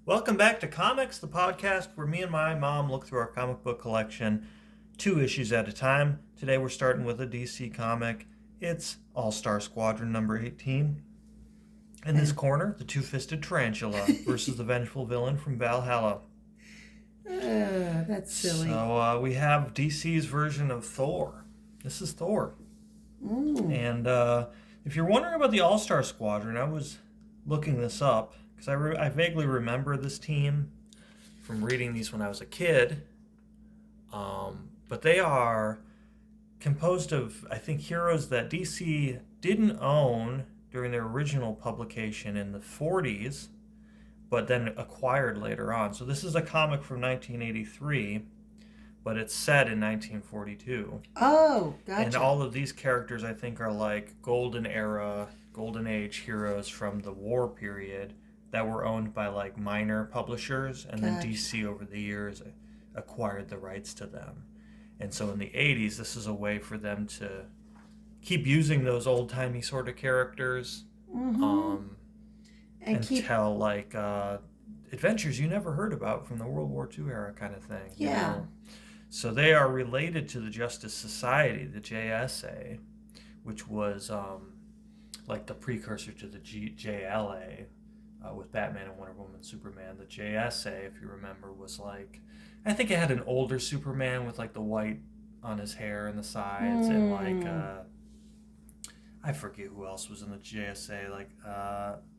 Welcome back to Comics, the podcast where me and my mom look through our comic book collection 2 issues at a time. Today we're starting with a DC comic. It's All-Star Squadron number 18. In this corner, the two-fisted tarantula versus the vengeful villain from Valhalla. That's silly. So we have DC's version of Thor. This is Thor. And if you're wondering about the All-Star Squadron, I was looking this up because I vaguely remember this team from reading these when I was a kid. But they are composed of, I think, heroes that DC didn't own during their original publication in the 40s, but then acquired later on. So this is a comic from 1983, but it's set in 1942. Oh, gotcha. And all of these characters, I think, are like golden age heroes from the war period that were owned by like minor publishers, and then DC over the years acquired the rights to them. And so in the 80s, this is a way for them to keep using those old-timey sort of characters and tell like adventures you never heard about from the World War II era kind of thing. Yeah. You know? So they are related to the Justice Society, the JSA, which was like the precursor to the JLA with Batman and Wonder Woman, Superman. The JSA, if you remember, was like, I think it had an older Superman with like the white on his hair and the sides, and like I forget who else was in the JSA, like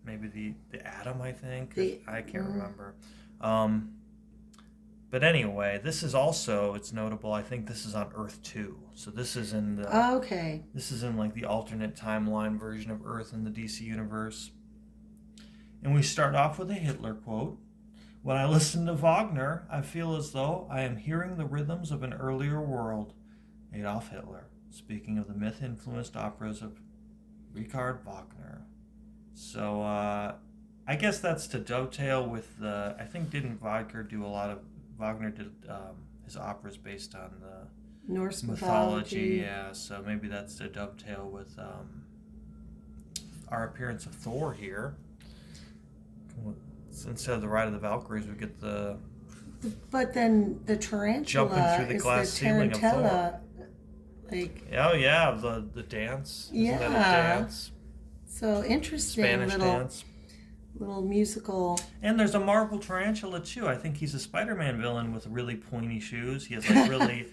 maybe the Atom, I think. I can't remember. But anyway, this is also, it's notable, I think this is on Earth 2. So this is in the this is in like the alternate timeline version of Earth in the DC universe. And we start off with a Hitler quote. When I listen to Wagner, I feel as though I am hearing the rhythms of an earlier world. Adolf Hitler, speaking of the myth-influenced operas of Richard Wagner. So I guess that's to dovetail with the, I think didn't Wagner did his operas based on the Norse mythology. Yeah, so maybe that's to dovetail with our appearance of Thor here. Instead of the Ride of the Valkyries, we get the... But then the tarantula jumping through the glass ceiling of Thor. Like, oh, yeah, the dance. Yeah. Isn't that a dance? So interesting. Spanish dance. Little musical. And there's a Marvel tarantula, too. I think he's a Spider-Man villain with really pointy shoes. He has, like, really,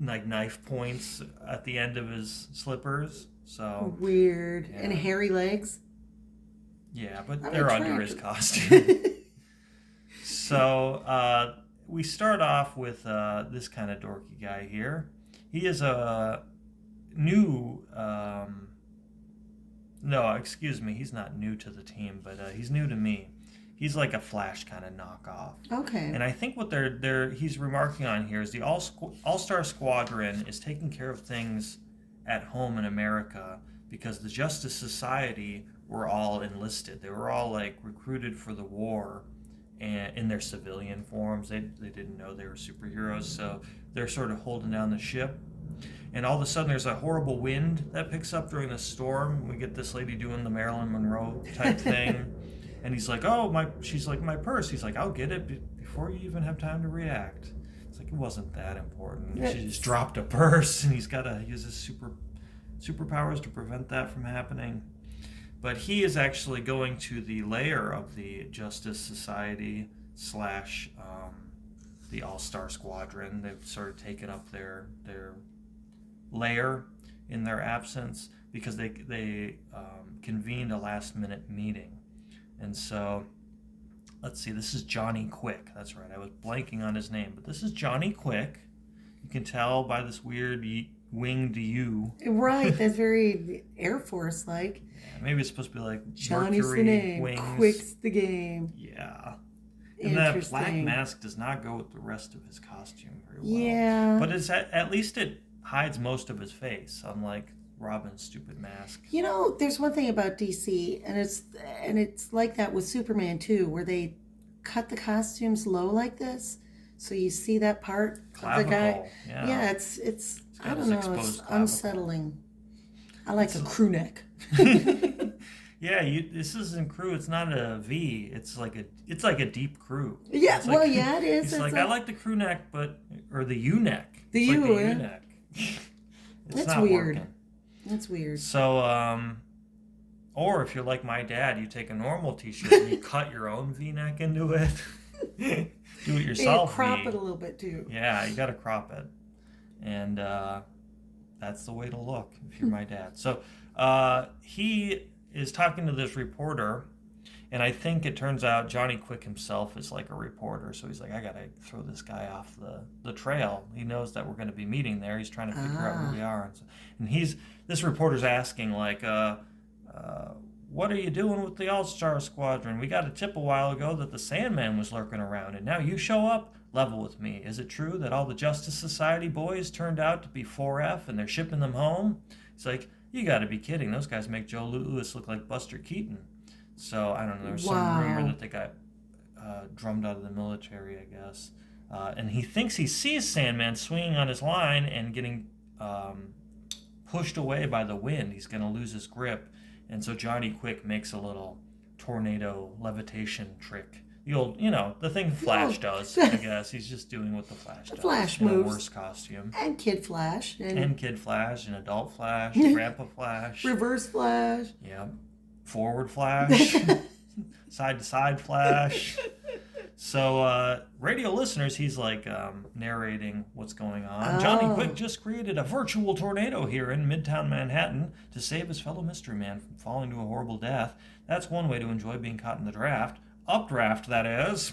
like, knife points at the end of his slippers. So weird. Yeah. And hairy legs. Yeah, but they're under his costume. So we start off with this kind of dorky guy here. He is a new... no, excuse me. He's not new to the team, but he's new to me. He's like a Flash kind of knockoff. Okay. And I think what he's remarking on here is the All-Star Squadron is taking care of things at home in America because the Justice Society were all enlisted. They were all like recruited for the war and in their civilian forms. They didn't know they were superheroes, so they're sort of holding down the ship. And all of a sudden there's a horrible wind that picks up during the storm. We get this lady doing the Marilyn Monroe type thing. And he's like, she's like, my purse. He's like, I'll get it before you even have time to react. It's like, it wasn't that important. She just dropped a purse, and he's got to use his superpowers to prevent that from happening. But he is actually going to the lair of the Justice Society / the All-Star Squadron. They've sort of taken up their lair in their absence because they convened a last-minute meeting. And so, let's see, this is Johnny Quick. That's right, I was blanking on his name. But this is Johnny Quick. You can tell by this weird winged U. Right, that's very Air Force-like. Yeah, maybe it's supposed to be like Johnny's Mercury the name, wings. Quick's the game. Yeah. And that black mask does not go with the rest of his costume very well. Yeah. But it's at least it hides most of his face, unlike Robin's stupid mask. You know, there's one thing about DC, and it's like that with Superman too, where they cut the costumes low like this, so you see that part Clavicle, of the guy. Yeah, it's I don't know, it's unsettling. I like a crew neck. Yeah, this isn't crew. It's not a V. It's like a deep crew. Yeah, It's well, like yeah, it is. he's It's like I like the crew neck, or the U neck. the It's like the U. U neck. It's That's not weird. working. That's weird. So, or if you're like my dad, you take a normal T-shirt and you cut your own V-neck into it. Do it yourself. And crop it a little bit too. Yeah, you got to crop it, and that's the way to look if you're my dad. So he is talking to this reporter, and I think it turns out Johnny Quick himself is like a reporter. So he's like, I got to throw this guy off the trail. He knows that we're going to be meeting there. He's trying to figure out who we are, and this reporter's asking like, what are you doing with the All-Star Squadron? We got a tip a while ago that the Sandman was lurking around, and now you show up? Level with me. Is it true that all the Justice Society boys turned out to be 4F and they're shipping them home? He's like, you got to be kidding. Those guys make Joe Lewis look like Buster Keaton. So, I don't know. There's some rumor that they got drummed out of the military, I guess. And he thinks he sees Sandman swinging on his line and getting pushed away by the wind. He's going to lose his grip. And so Johnny Quick makes a little tornado levitation trick. The old, the thing Flash does, I guess. He's just doing what the Flash does. Flash in moves. a worse costume. And Kid Flash. And Kid Flash, and Adult Flash, Grandpa Flash. Reverse Flash. Yep. Forward Flash. Side-to-side Flash. So, radio listeners, he's like narrating what's going on. Johnny Quick just created a virtual tornado here in Midtown Manhattan to save his fellow mystery man from falling to a horrible death. That's one way to enjoy being caught in the draft. Updraft, that is.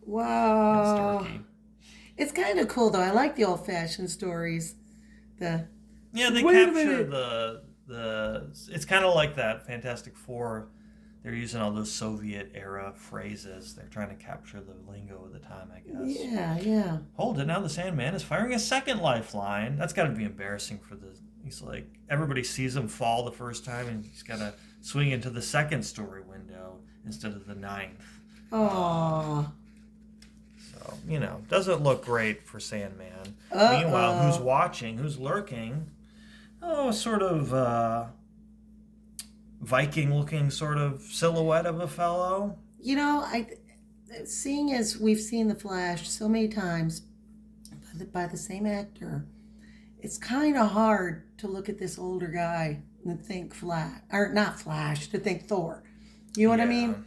Wow. It's kind of cool, though. I like the old-fashioned stories. They capture the. It's kind of like that Fantastic Four. They're using all those Soviet-era phrases. They're trying to capture the lingo of the time, I guess. Yeah. Hold it, now the Sandman is firing a second lifeline. That's got to be embarrassing for He's like, everybody sees him fall the first time, and he's got to swing into the second story window instead of the ninth. Aww. So, doesn't look great for Sandman. Meanwhile, who's watching, who's lurking? Oh, sort of Viking-looking sort of silhouette of a fellow. Seeing as we've seen the Flash so many times by the same actor, it's kind of hard to look at this older guy and think to think Thor. You know what I mean?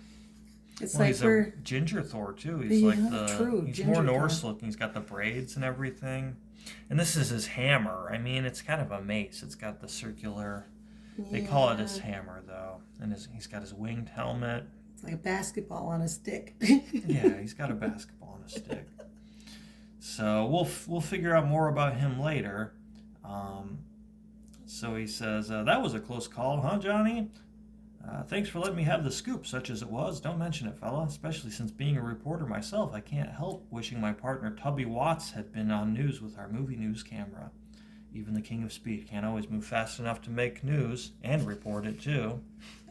It's he's a ginger Thor too. He's he's more Norse looking. He's got the braids and everything. And this is his hammer. I mean, it's kind of a mace. It's got the circular. They call it his hammer, though. And he's got his winged helmet. It's like a basketball on a stick. Yeah, he's got a basketball on a stick. So we'll figure out more about him later. So he says, that was a close call, huh, Johnny? Thanks for letting me have the scoop, such as it was. Don't mention it, fella. Especially since being a reporter myself, I can't help wishing my partner Tubby Watts had been on news with our movie news camera. Even the king of speed can't always move fast enough to make news and report it, too.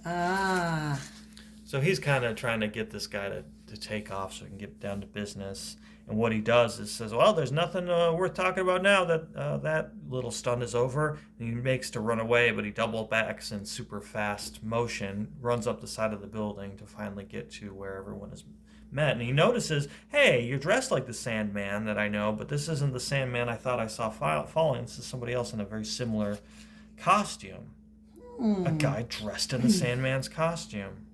So he's kind of trying to get this guy to take off so he can get down to business. And what he does is says, well, there's nothing worth talking about now that that little stunt is over. And he makes to run away, but he double backs in super fast motion, runs up the side of the building to finally get to where everyone is met. And he notices, hey, you're dressed like the Sandman that I know, but this isn't the Sandman I thought I saw falling. This is somebody else in a very similar costume. A guy dressed in the Sandman's costume.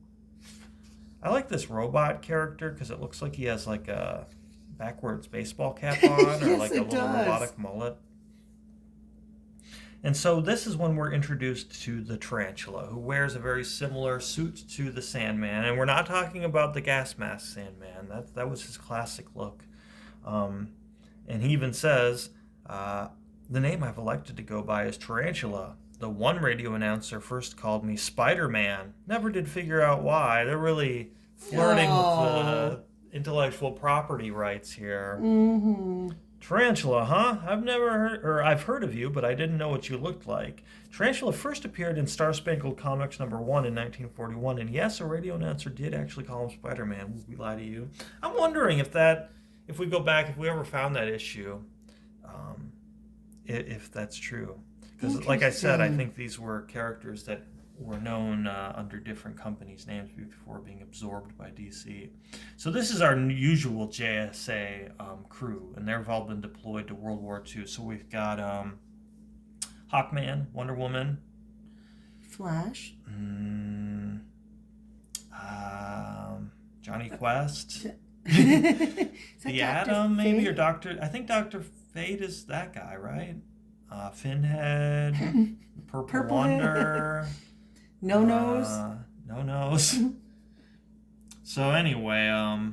I like this robot character because it looks like he has like a backwards baseball cap on, or yes, like a little robotic mullet. And so this is when we're introduced to the Tarantula, who wears a very similar suit to the Sandman. And we're not talking about the gas mask Sandman. That was his classic look. And he even says, the name I've elected to go by is Tarantula. The one radio announcer first called me Spider-Man. Never did figure out why. They're really flirting with the intellectual property rights here. Mm-hmm. Tarantula, huh? I've heard of you, but I didn't know what you looked like. Tarantula first appeared in Star Spangled Comics #1 in 1941, and yes, a radio announcer did actually call him Spider-Man. Would we lie to you? I'm wondering if we go back, if we ever found that issue, if that's true. Because, like I said, I think these were characters that were known under different companies' names before being absorbed by DC. So this is our usual JSA crew, and they've all been deployed to World War II. So we've got Hawkman, Wonder Woman, Flash. Johnny Quest, Is that the Dr. Atom, maybe, Fate? or Doctor. I think Dr. Fate is that guy, right? Finhead, Purple Purple Wonder, No Nose. No Nose. So anyway,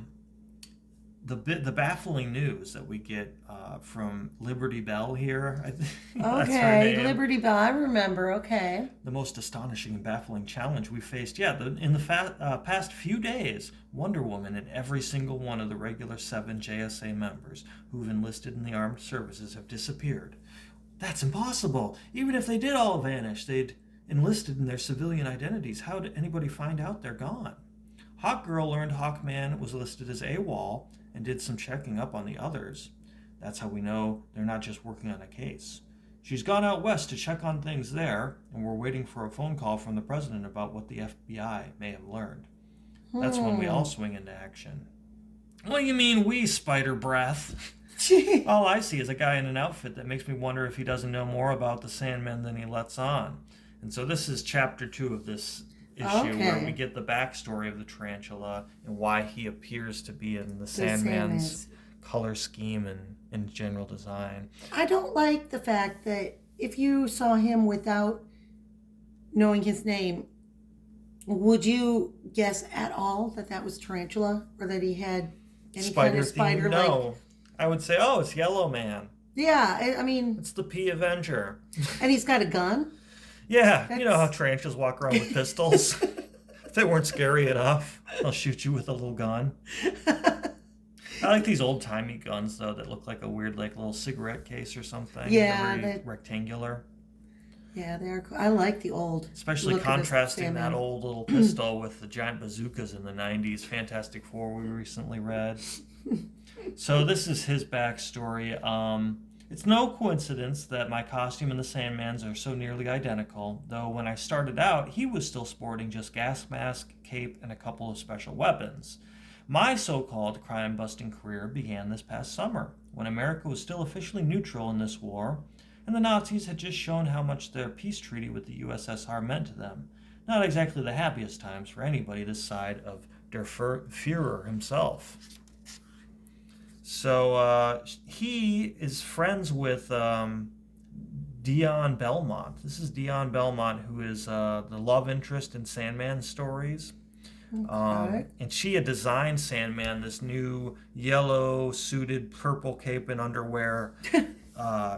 the baffling news that we get from Liberty Bell here, I think that's her Okay, name. Liberty Bell. I remember. Okay. The most astonishing and baffling challenge we faced. Yeah, in the past few days, Wonder Woman and every single one of the regular 7 JSA members who've enlisted in the armed services have disappeared. That's impossible. Even if they did all vanish, they'd enlisted in their civilian identities. How did anybody find out they're gone? Hawkgirl learned Hawkman was listed as AWOL and did some checking up on the others. That's how we know they're not just working on a case. She's gone out west to check on things there, and we're waiting for a phone call from the president about what the FBI may have learned. That's when we all swing into action. What do you mean we, Spider Breath? All I see is a guy in an outfit that makes me wonder if he doesn't know more about the Sandman than he lets on. And so this is chapter 2 of this issue, where we get the backstory of the tarantula and why he appears to be in the Sandman's color scheme and general design. I don't like the fact that if you saw him without knowing his name, would you guess at all that that was tarantula, or that he had any kind of spider? Theme? No, I would say, oh, it's Yellow Man. Yeah, I mean, It's the P Avenger. And he's got a gun. Yeah, you know how tarantulas walk around with pistols. If they weren't scary enough, they'll shoot you with a little gun. I like these old-timey guns, though, that look like a weird, like, little cigarette case or something. Yeah, They're very rectangular. Yeah, they're. I like the old. Especially look of the contrasting that Sandman. old little pistol with the giant bazookas in the 90s. Fantastic Four we recently read. So this is his backstory. It's no coincidence that my costume and the Sandman's are so nearly identical, though when I started out, he was still sporting just gas mask, cape, and a couple of special weapons. My so-called crime-busting career began this past summer, when America was still officially neutral in this war, and the Nazis had just shown how much their peace treaty with the USSR meant to them. Not exactly the happiest times for anybody this side of Der Führer himself. So he is friends with Dion Belmont. This is Dion Belmont, who is the love interest in Sandman stories. Okay. And she had designed Sandman this new yellow suited purple cape and underwear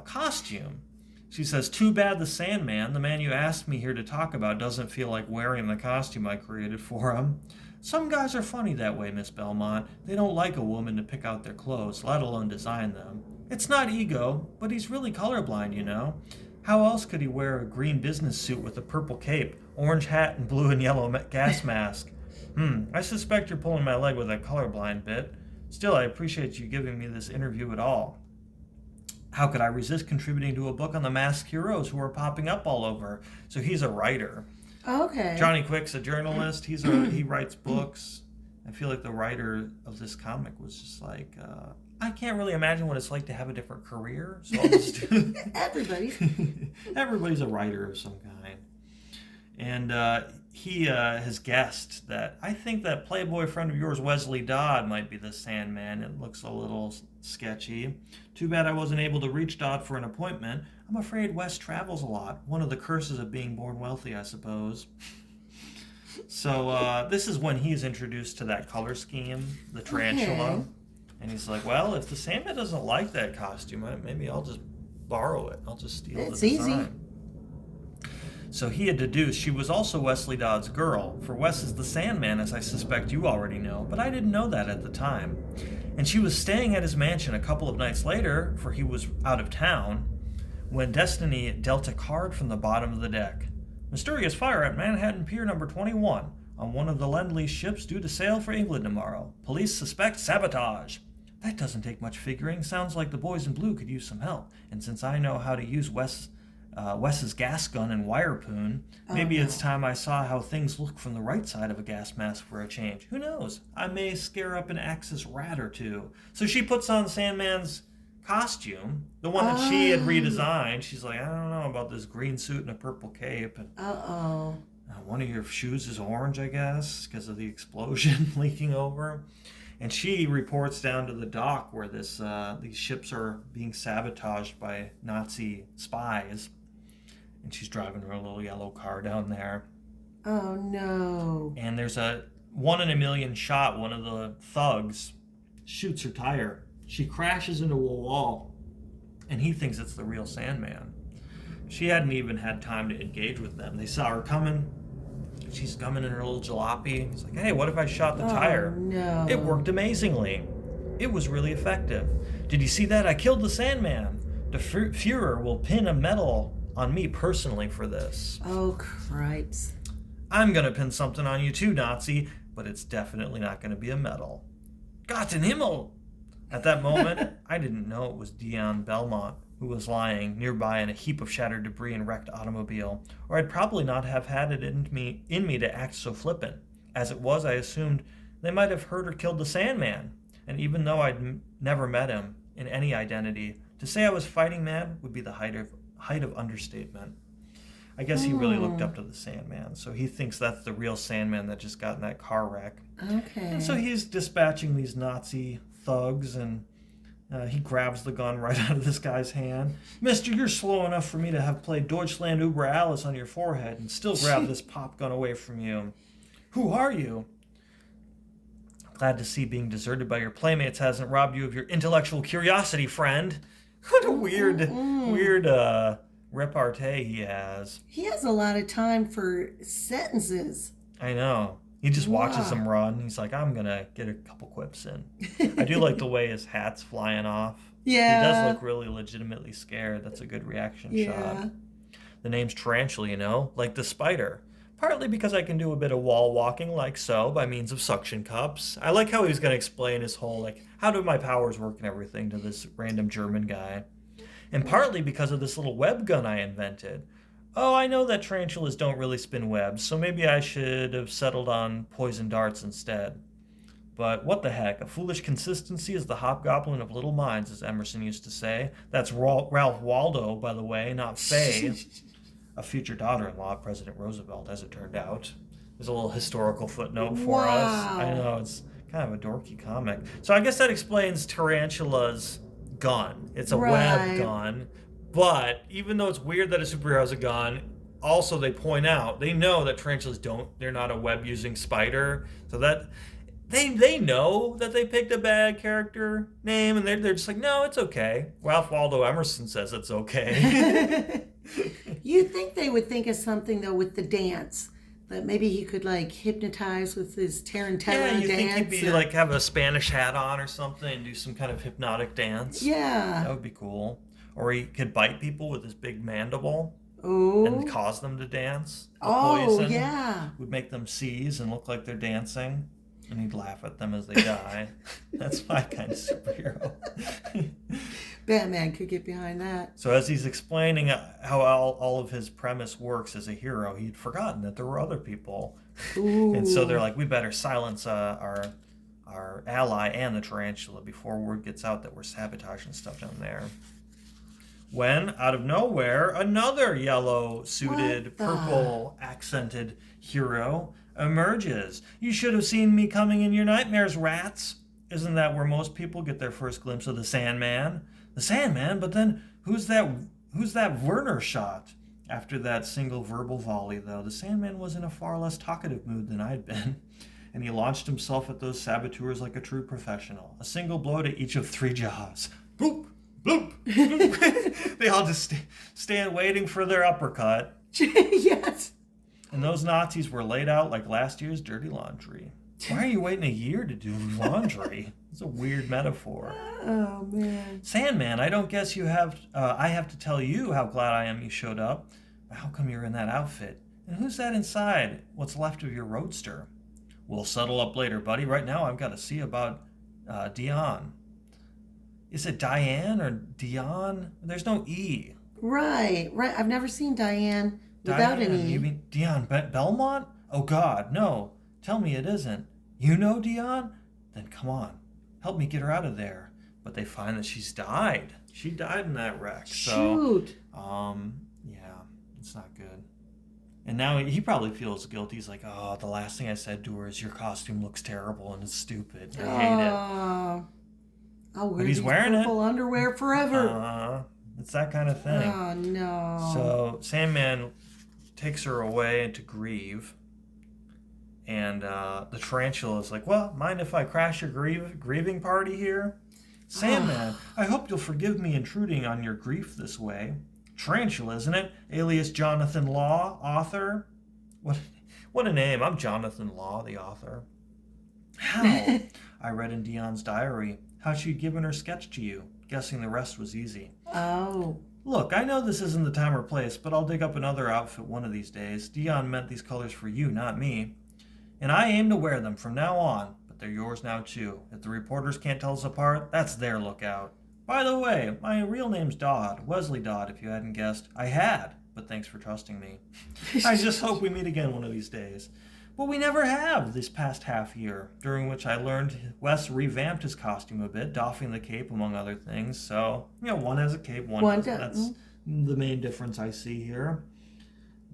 costume. She says, "Too bad the Sandman, the man you asked me here to talk about, doesn't feel like wearing the costume I created for him. Some guys are funny that way, Miss Belmont. They don't like a woman to pick out their clothes, let alone design them. It's not ego, but he's really colorblind, you know. How else could he wear a green business suit with a purple cape, orange hat, and blue and yellow gas mask? I suspect you're pulling my leg with that colorblind bit. Still, I appreciate you giving me this interview at all. How could I resist contributing to a book on the masked heroes who are popping up all over?" So he's a writer. Okay. Johnny Quick's a journalist. He writes books. I feel like the writer of this comic was just like, I can't really imagine what it's like to have a different career. So I'll just do Everybody's a writer of some kind. And he has guessed that I think that Playboy friend of yours, Wesley Dodd, might be the Sandman. It looks a little sketchy. Too bad I wasn't able to reach Dodd for an appointment. I'm afraid Wes travels a lot. One of the curses of being born wealthy, I suppose. So this is when he's introduced to that color scheme, the tarantula. Okay. And he's like, well, if the Sandman doesn't like that costume, maybe I'll just borrow it. I'll just steal It's the easy. design. So he had deduced she was also Wesley Dodd's girl, for Wes is the Sandman, as I suspect you already know, but I didn't know that at the time. And she was staying at his mansion a couple of nights later, for he was out of town, when Destiny dealt a card from the bottom of the deck. Mysterious fire at Manhattan Pier number 21, on one of the Lend-Lease ships due to sail for England tomorrow. Police suspect sabotage. That doesn't take much figuring. Sounds like the boys in blue could use some help. And since I know how to use Wes Wes's gas gun and wirepoon. Maybe no. it's time I saw how things look from the right side of a gas mask for a change. Who knows? I may scare up an Axis rat or two. So she puts on Sandman's costume, the one that she had redesigned. She's like, I don't know about this green suit and a purple cape. And one of your shoes is orange, I guess, because of the explosion leaking over. And she reports down to the dock where these ships are being sabotaged by Nazi spies. And she's driving her little yellow car down there. Oh, no. And there's a 1 in a million shot. One of the thugs shoots her tire. She crashes into a wall. And he thinks it's the real Sandman. She hadn't even had time to engage with them. They saw her coming. She's coming in her little jalopy. He's like, hey, what if I shot the tire? No. It worked amazingly. It was really effective. Did you see that? I killed the Sandman. The Fuhrer will pin a medal on me personally for this. Oh, cripes. I'm going to pin something on you too, Nazi, but it's definitely not going to be a medal. Gott in Himmel! At that moment, I didn't know it was Dion Belmont who was lying nearby in a heap of shattered debris and wrecked automobile, or I'd probably not have had it in me to act so flippant. As it was, I assumed they might have hurt or killed the Sandman, and even though I'd never met him in any identity, to say I was fighting mad would be the height of understatement. I guess he really looked up to the Sandman, so he thinks that's the real Sandman that just got in that car wreck. Okay. And so he's dispatching these Nazi thugs, and he grabs the gun right out of this guy's hand. Mister, you're slow enough for me to have played Deutschland über alles on your forehead and still grab this pop gun away from you. Who are you? Glad to see being deserted by your playmates hasn't robbed you of your intellectual curiosity, friend. What a weird repartee he has. He has a lot of time for sentences. I know. He just watches him run. He's like, I'm going to get a couple quips in. I do like the way his hat's flying off. Yeah. He does look really legitimately scared. That's a good reaction shot. The name's Tarantula, like the spider. Partly because I can do a bit of wall walking like so by means of suction cups. I like how he was going to explain his whole, how do my powers work and everything to this random German guy. And partly because of this little web gun I invented. Oh, I know that tarantulas don't really spin webs, so maybe I should have settled on poison darts instead. But what the heck, a foolish consistency is the hobgoblin of little minds, as Emerson used to say. That's Ralph Waldo, by the way, not Faye, a future daughter-in-law of President Roosevelt, as it turned out. There's a little historical footnote for us. I know, it's kind of a dorky comic. So I guess that explains Tarantula's gun. It's a web gun. But even though it's weird that a superhero has a gun, also they point out, they know that tarantulas they're not a web-using spider. So that they know that they picked a bad character name, and they're just like, no, it's okay. Ralph Waldo Emerson says it's okay. You'd think they would think of something, though, with the dance. That maybe he could, hypnotize with his tarantella dance. Yeah, you think he'd be, have a Spanish hat on or something and do some kind of hypnotic dance. Yeah. That would be cool. Or he could bite people with his big mandible and cause them to dance. The poison yeah. would make them seize and look like they're dancing. And he'd laugh at them as they die. That's my kind of superhero. Batman could get behind that. So as he's explaining how all of his premise works as a hero, he'd forgotten that there were other people. Ooh. And so they're like, we better silence our ally and the tarantula before word gets out that we're sabotaging stuff down there. When, out of nowhere, another yellow-suited, purple-accented hero emerges. You should have seen me coming in your nightmares, rats. Isn't that where most people get their first glimpse of the Sandman? The Sandman? But then, who's that Werner shot? After that single verbal volley, though, the Sandman was in a far less talkative mood than I'd been. And he launched himself at those saboteurs like a true professional. A single blow to each of 3 jaws. Boop! Bloop! Bloop. They all just stand waiting for their uppercut. Yes. And those Nazis were laid out like last year's dirty laundry. Why are you waiting a year to do laundry? It's a weird metaphor. Oh, man. Sandman, I don't guess I have to tell you how glad I am you showed up. How come you're in that outfit? And who's that inside? What's left of your roadster? We'll settle up later, buddy. Right now I've got to see about Dion. Is it Diane or Dion? There's no E. Right, right. I've never seen Diane without Diane, any. you mean Dion Belmont? Oh God, no. Tell me it isn't. You know Dion? Then come on. Help me get her out of there. But they find that she's died. She died in that wreck. Shoot. Yeah, it's not good. And now he probably feels guilty. He's like, oh, the last thing I said to her is your costume looks terrible and it's stupid. I hate it. I'll wear But he's these wearing it. purple underwear forever. It's that kind of thing. Oh, no. So Sandman takes her away to grieve. And the tarantula is like, well, mind if I crash your grieving party here? Sandman, I hope you'll forgive me intruding on your grief this way. Tarantula, isn't it? Alias Jonathan Law, author. What a name. I'm Jonathan Law, the author. How? I read in Dion's diary how she'd given her sketch to you, guessing the rest was easy. Oh. Look, I know this isn't the time or place, but I'll dig up another outfit one of these days. Dion meant these colors for you, not me. And I aim to wear them from now on, but they're yours now too. If the reporters can't tell us apart, that's their lookout. By the way, my real name's Dodd, Wesley Dodd, if you hadn't guessed. I had, but thanks for trusting me. I just hope we meet again one of these days. But we never have this past half year, during which I learned Wes revamped his costume a bit, doffing the cape among other things. So, one has a cape, one doesn't. That's the main difference I see here.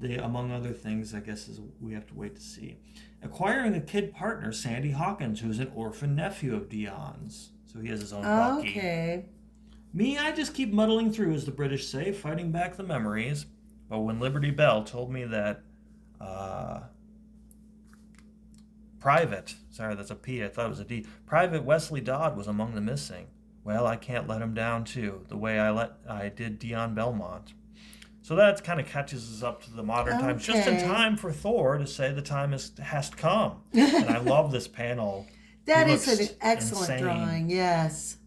Among other things, I guess, is we have to wait to see. Acquiring a kid partner, Sandy Hawkins, who's an orphan nephew of Dion's. So he has his own Bucky. Okay. Me, I just keep muddling through, as the British say, fighting back the memories. But when Liberty Bell told me that that's a P, I thought it was a D, Private Wesley Dodd was among the missing. Well, I can't let him down, too, the way I did Dion Belmont. So that kind of catches us up to the modern times, just in time for Thor to say the time has come. And I love this panel. That is an excellent drawing, yes.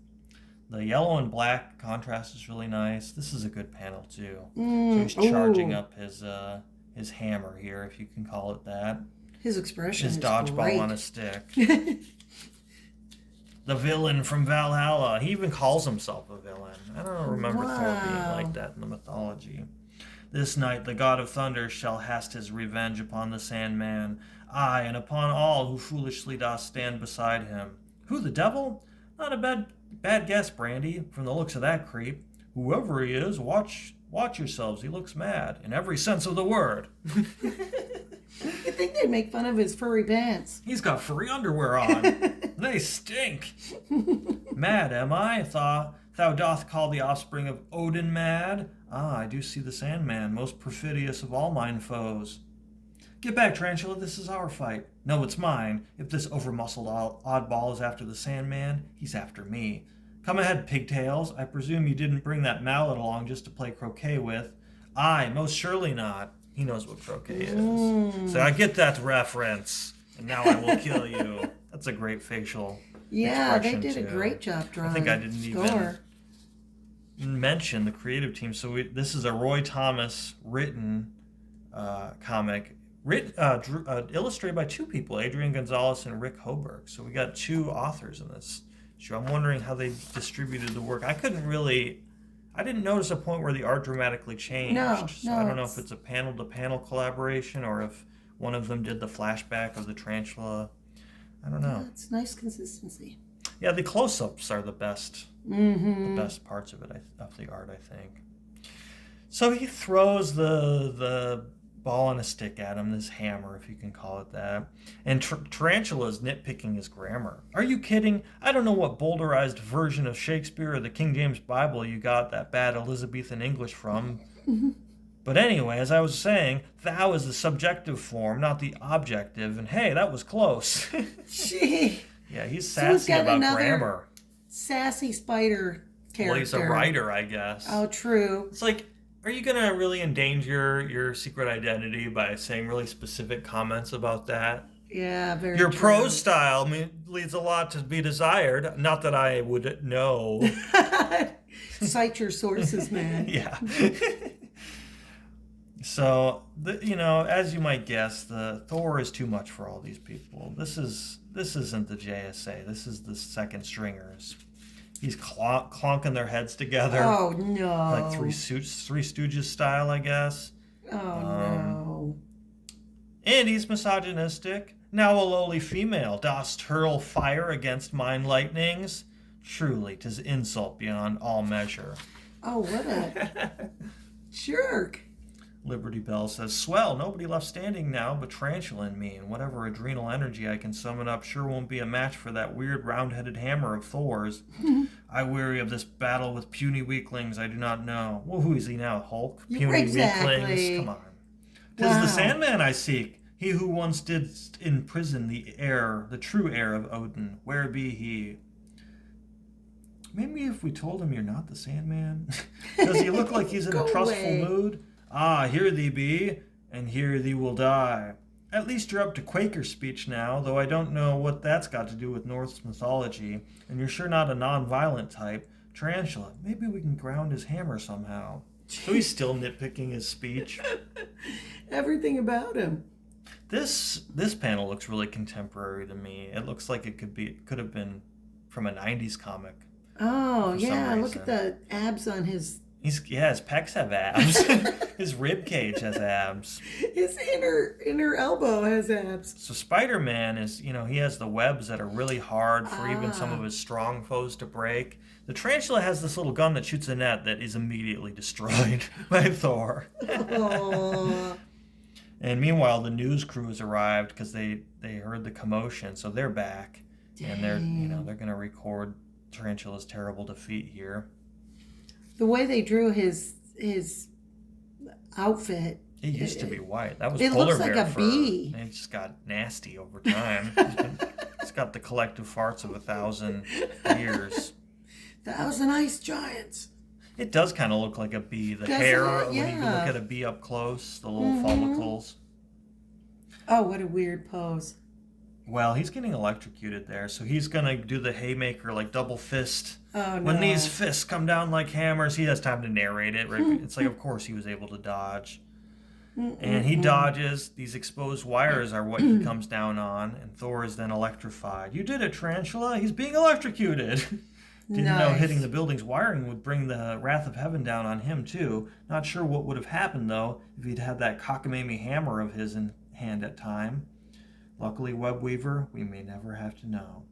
The yellow and black contrast is really nice. This is a good panel, too. So he's charging up his hammer here, if you can call it that. His expression His is dodgeball great. on a stick. The villain from Valhalla. He even calls himself a villain. I don't remember Thor being like that in the mythology. This night the god of thunder shall hast his revenge upon the Sandman, aye, and upon all who foolishly doth stand beside him. Who, the devil? Not a bad guess, Brandy, from the looks of that creep. Whoever he is, watch yourselves. He looks mad, in every sense of the word. You'd think they'd make fun of his furry pants. He's got furry underwear on. They stink. Mad, am I? Thou doth call the offspring of Odin mad? Ah, I do see the Sandman, most perfidious of all mine foes. Get back, Tarantula, this is our fight. No, it's mine. If this over-muscled oddball is after the Sandman, he's after me. Come ahead, pigtails. I presume you didn't bring that mallet along just to play croquet with. Aye, most surely not. He knows what croquet is. So I get that reference, and now I will kill you. That's a great facial expression, they did too. a great job drawing. I think I didn't even mention the creative team. So this is a Roy Thomas written comic, illustrated by two people, Adrian Gonzalez and Rick Hoberg. So we got two authors in this show. I'm wondering how they distributed the work. I didn't notice a point where the art dramatically changed. So I don't know if it's a panel-to-panel collaboration or if one of them did the flashback of the tarantula. I don't know. It's nice consistency. Yeah, the close-ups are the best. The best parts of it, of the art, I think. So he throws the ball on a stick at him, this hammer, if you can call it that. And Tarantula is nitpicking his grammar. Are you kidding? I don't know what boulderized version of Shakespeare or the King James Bible you got that bad Elizabethan English from. But anyway, as I was saying, thou is the subjective form, not the objective. And hey, that was close. Gee. Yeah, he's sassy about grammar. Sassy spider character. Well, he's a writer, I guess. Oh, true. It's like, are you going to really endanger your secret identity by saying really specific comments about that? Yeah, very Your true. prose style leaves a lot to be desired. Not that I would know. Cite your sources, man. Yeah. So, as you might guess, the Thor is too much for all these people. This isn't the JSA. This is the second stringers. He's clonking their heads together. Oh no. Like Three Stooges style, I guess. Oh no. And he's misogynistic. Now a lowly female dost hurl fire against mine lightnings. Truly, 'tis insult beyond all measure. Oh, what a jerk. Liberty Bell says, swell, nobody left standing now but Tarantula and me, and whatever adrenal energy I can summon up sure won't be a match for that weird round-headed hammer of Thor's. I weary of this battle with puny weaklings I do not know. Well, who is he now, Hulk? Puny weaklings? Come on. 'Tis the Sandman I seek, he who once did imprison the true heir of Odin. Where be he? Maybe if we told him you're not the Sandman? Does he look like he's in a trustful mood? Ah, here thee be, and here thee will die. At least you're up to Quaker speech now, though I don't know what that's got to do with Norse mythology, and you're sure not a non-violent type. Tarantula, maybe we can ground his hammer somehow. So he's still nitpicking his speech. Everything about him. This panel looks really contemporary to me. It looks like it could have been from a 90s comic. Oh, yeah, look at the abs on his... his pecs have abs. His rib cage has abs. His inner elbow has abs. So Spider-Man is, he has the webs that are really hard for even some of his strong foes to break. The Tarantula has this little gun that shoots a net that is immediately destroyed by Thor. And meanwhile, the news crew has arrived because they heard the commotion, so they're back. Dang. And they're going to record Tarantula's terrible defeat here. The way they drew his outfit. It used to be white. That was it polar looks bear like a fur. bee. And it just got nasty over time. It's got the collective farts of 1,000 years. 1,000 ice giants. It does kind of look like a bee. The hair, when you look at a bee up close, the little follicles. Oh, what a weird pose. Well, he's getting electrocuted there, so he's going to do the haymaker, like double fist. Oh, no. When these fists come down like hammers, he has time to narrate it. Right? It's like, of course, he was able to dodge. And he dodges. These exposed wires are what he comes down on, and Thor is then electrified. You did it, Tarantula. He's being electrocuted. Didn't know hitting the building's wiring would bring the wrath of heaven down on him, too. Not sure what would have happened, though, if he'd had that cockamamie hammer of his in hand at time. Luckily, Webweaver, we may never have to know.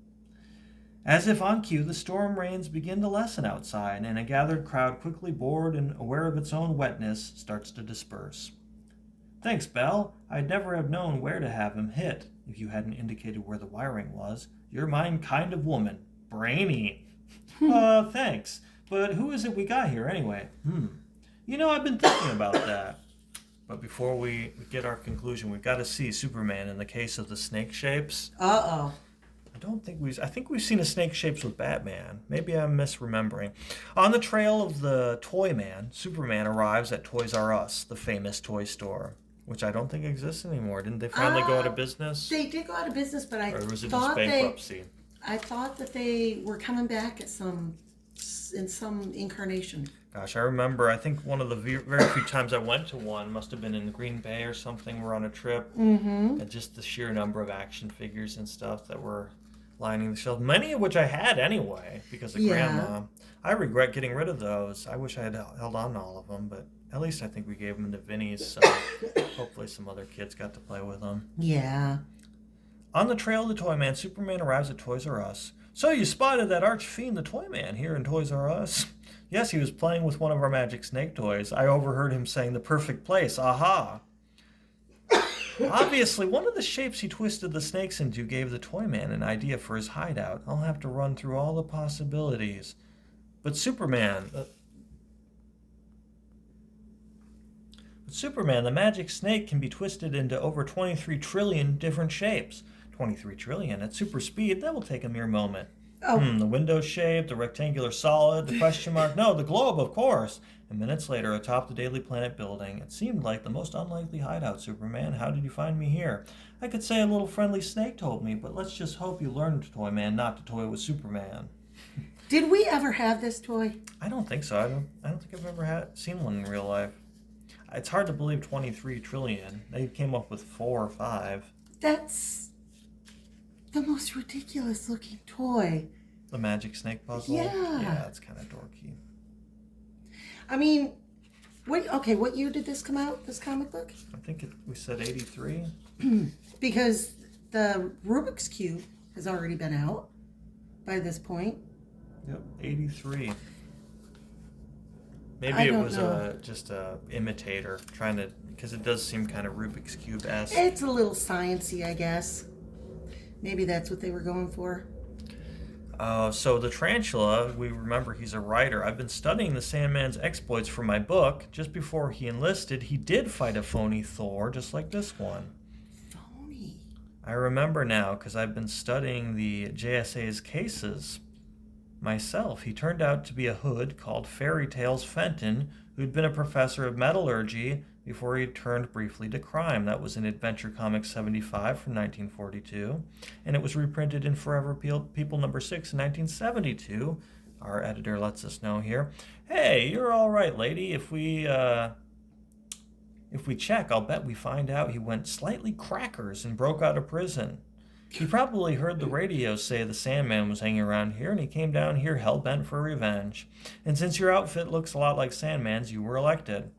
As if on cue, the storm rains begin to lessen outside, and a gathered crowd, quickly bored and aware of its own wetness, starts to disperse. Thanks, Belle. I'd never have known where to have him hit, if you hadn't indicated where the wiring was. You're my kind of woman. Brainy. Thanks. But who is it we got here, anyway? I've been thinking about that. But before we get our conclusion, we've got to see Superman in the case of the snake shapes. Uh-oh. I think we've seen a snake shapes with Batman. Maybe I'm misremembering. On the trail of the Toy Man, Superman arrives at Toys R Us, the famous toy store, which I don't think exists anymore. Didn't they finally go out of business? They did go out of business, but or was it just bankruptcy? I thought that they were coming back in some incarnation. Gosh, I remember, I think one of the very few times I went to one must have been in Green Bay or something. We're on a trip. And just the sheer number of action figures and stuff that were lining the shelves, many of which I had anyway because of Grandma. I regret getting rid of those. I wish I had held on to all of them, but at least I think we gave them to Vinny's, so hopefully some other kids got to play with them. Yeah. On the trail of the Toy Man, Superman arrives at Toys R Us. So you spotted that arch fiend, the Toy Man, here in Toys R Us? Yes, he was playing with one of our magic snake toys. I overheard him saying the perfect place. Aha! Obviously, one of the shapes he twisted the snakes into gave the Toy Man an idea for his hideout. I'll have to run through all the possibilities. But Superman, the magic snake can be twisted into over 23 trillion different shapes. 23 trillion at super speed, that will take a mere moment. The window shape, the rectangular solid, the question mark. No, the globe, of course. And minutes later, atop the Daily Planet building, it seemed like the most unlikely hideout, Superman. How did you find me here? I could say a little friendly snake told me, but let's just hope you learned, Toy Man, not to toy with Superman. Did we ever have this toy? I don't think so. I don't think I've ever seen one in real life. It's hard to believe 23 trillion. They came up with 4 or 5. That's the most ridiculous looking toy. The Magic Snake puzzle? Yeah. Yeah, it's kind of dorky. I mean, what year did this come out, this comic book? I think we said 83. Because the Rubik's Cube has already been out by this point. Yep, 83. Maybe I it don't was know. just a imitator trying to, because it does seem kind of Rubik's Cube-esque. It's a little sciencey, I guess. Maybe that's what they were going for. So the Tarantula, we remember he's a writer. I've been studying the Sandman's exploits for my book. Just before he enlisted, he did fight a phony Thor, just like this one. Phony. I remember now, because I've been studying the JSA's cases myself. He turned out to be a hood called Fairy Tales Fenton, who'd been a professor of metallurgy before he turned briefly to crime. That was in Adventure Comics 75 from 1942, and it was reprinted in Forever People number 6 in 1972. Our editor lets us know here. Hey, you're all right, lady. If we check, I'll bet we find out he went slightly crackers and broke out of prison. He probably heard the radio say the Sandman was hanging around here, and he came down here hell-bent for revenge. And since your outfit looks a lot like Sandman's, you were elected.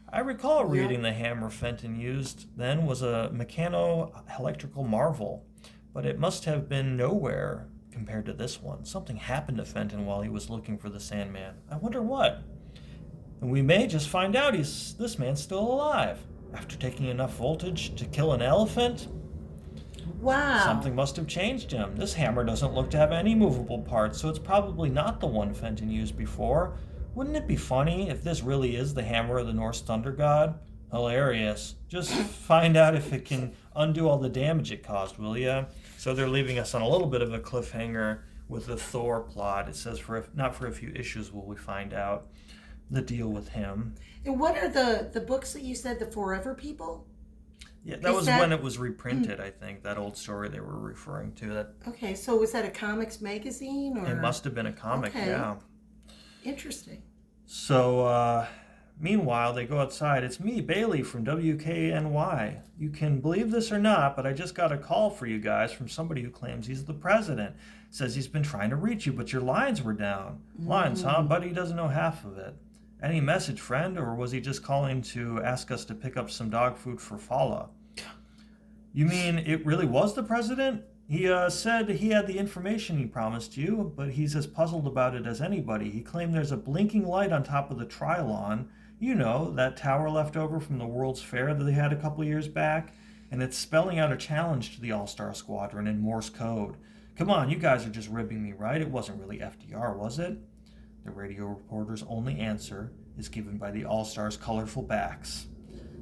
I recall reading the hammer Fenton used then was a mechano-electrical marvel, but it must have been nowhere compared to this one. Something happened to Fenton while he was looking for the Sandman. I wonder what. And we may just find out this man's still alive. After taking enough voltage to kill an elephant? Wow. Something must have changed him. This hammer doesn't look to have any movable parts, so it's probably not the one Fenton used before. Wouldn't it be funny if this really is the hammer of the Norse thunder god? Hilarious. Just find out if it can undo all the damage it caused, will ya? So they're leaving us on a little bit of a cliffhanger with the Thor plot. It says not for a few issues will we find out the deal with him. And what are the books that you said, the Forever People? Yeah, that was when it was reprinted, I think, that old story they were referring to. Okay, so was that a comics magazine? Or? It must have been a comic, Okay. yeah. Interesting. So, meanwhile, they go outside. It's me, Bailey, from WKNY. You can believe this or not, but I just got a call for you guys from somebody who claims he's the president. Says he's been trying to reach you, but your lines were down. Lines, huh? But he doesn't know half of it. Any message, friend, or was he just calling to ask us to pick up some dog food for Fala? You mean it really was the president? He said he had the information he promised you, but he's as puzzled about it as anybody. He claimed there's a blinking light on top of the Trilon. You know, that tower left over from the World's Fair that they had a couple years back. And it's spelling out a challenge to the All-Star Squadron in Morse code. Come on, you guys are just ribbing me, right? It wasn't really FDR, was it? The radio reporter's only answer is given by the All-Stars' colorful backs.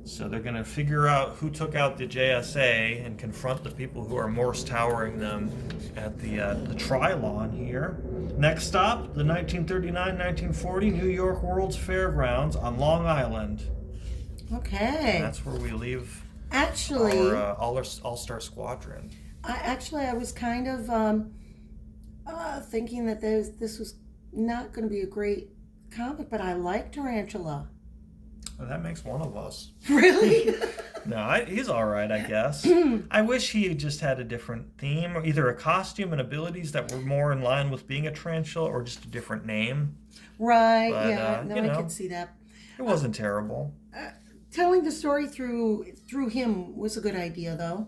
So they're going to figure out who took out the JSA and confront the people who are Morse towering them at the Trilon here. Next stop, the 1939-1940 New York World's Fairgrounds on Long Island. Okay. And that's where we leave Actually, our All-Star Squadron. I was kind of thinking that this was not going to be a great comic, but I like Tarantula. Well, that makes one of us. Really? No, he's all right, I guess. I wish he just had a different theme, or either a costume and abilities that were more in line with being a tarantula, or just a different name. Right, But, yeah. No, you know, I can see that. It wasn't terrible. Telling the story through him was a good idea, though.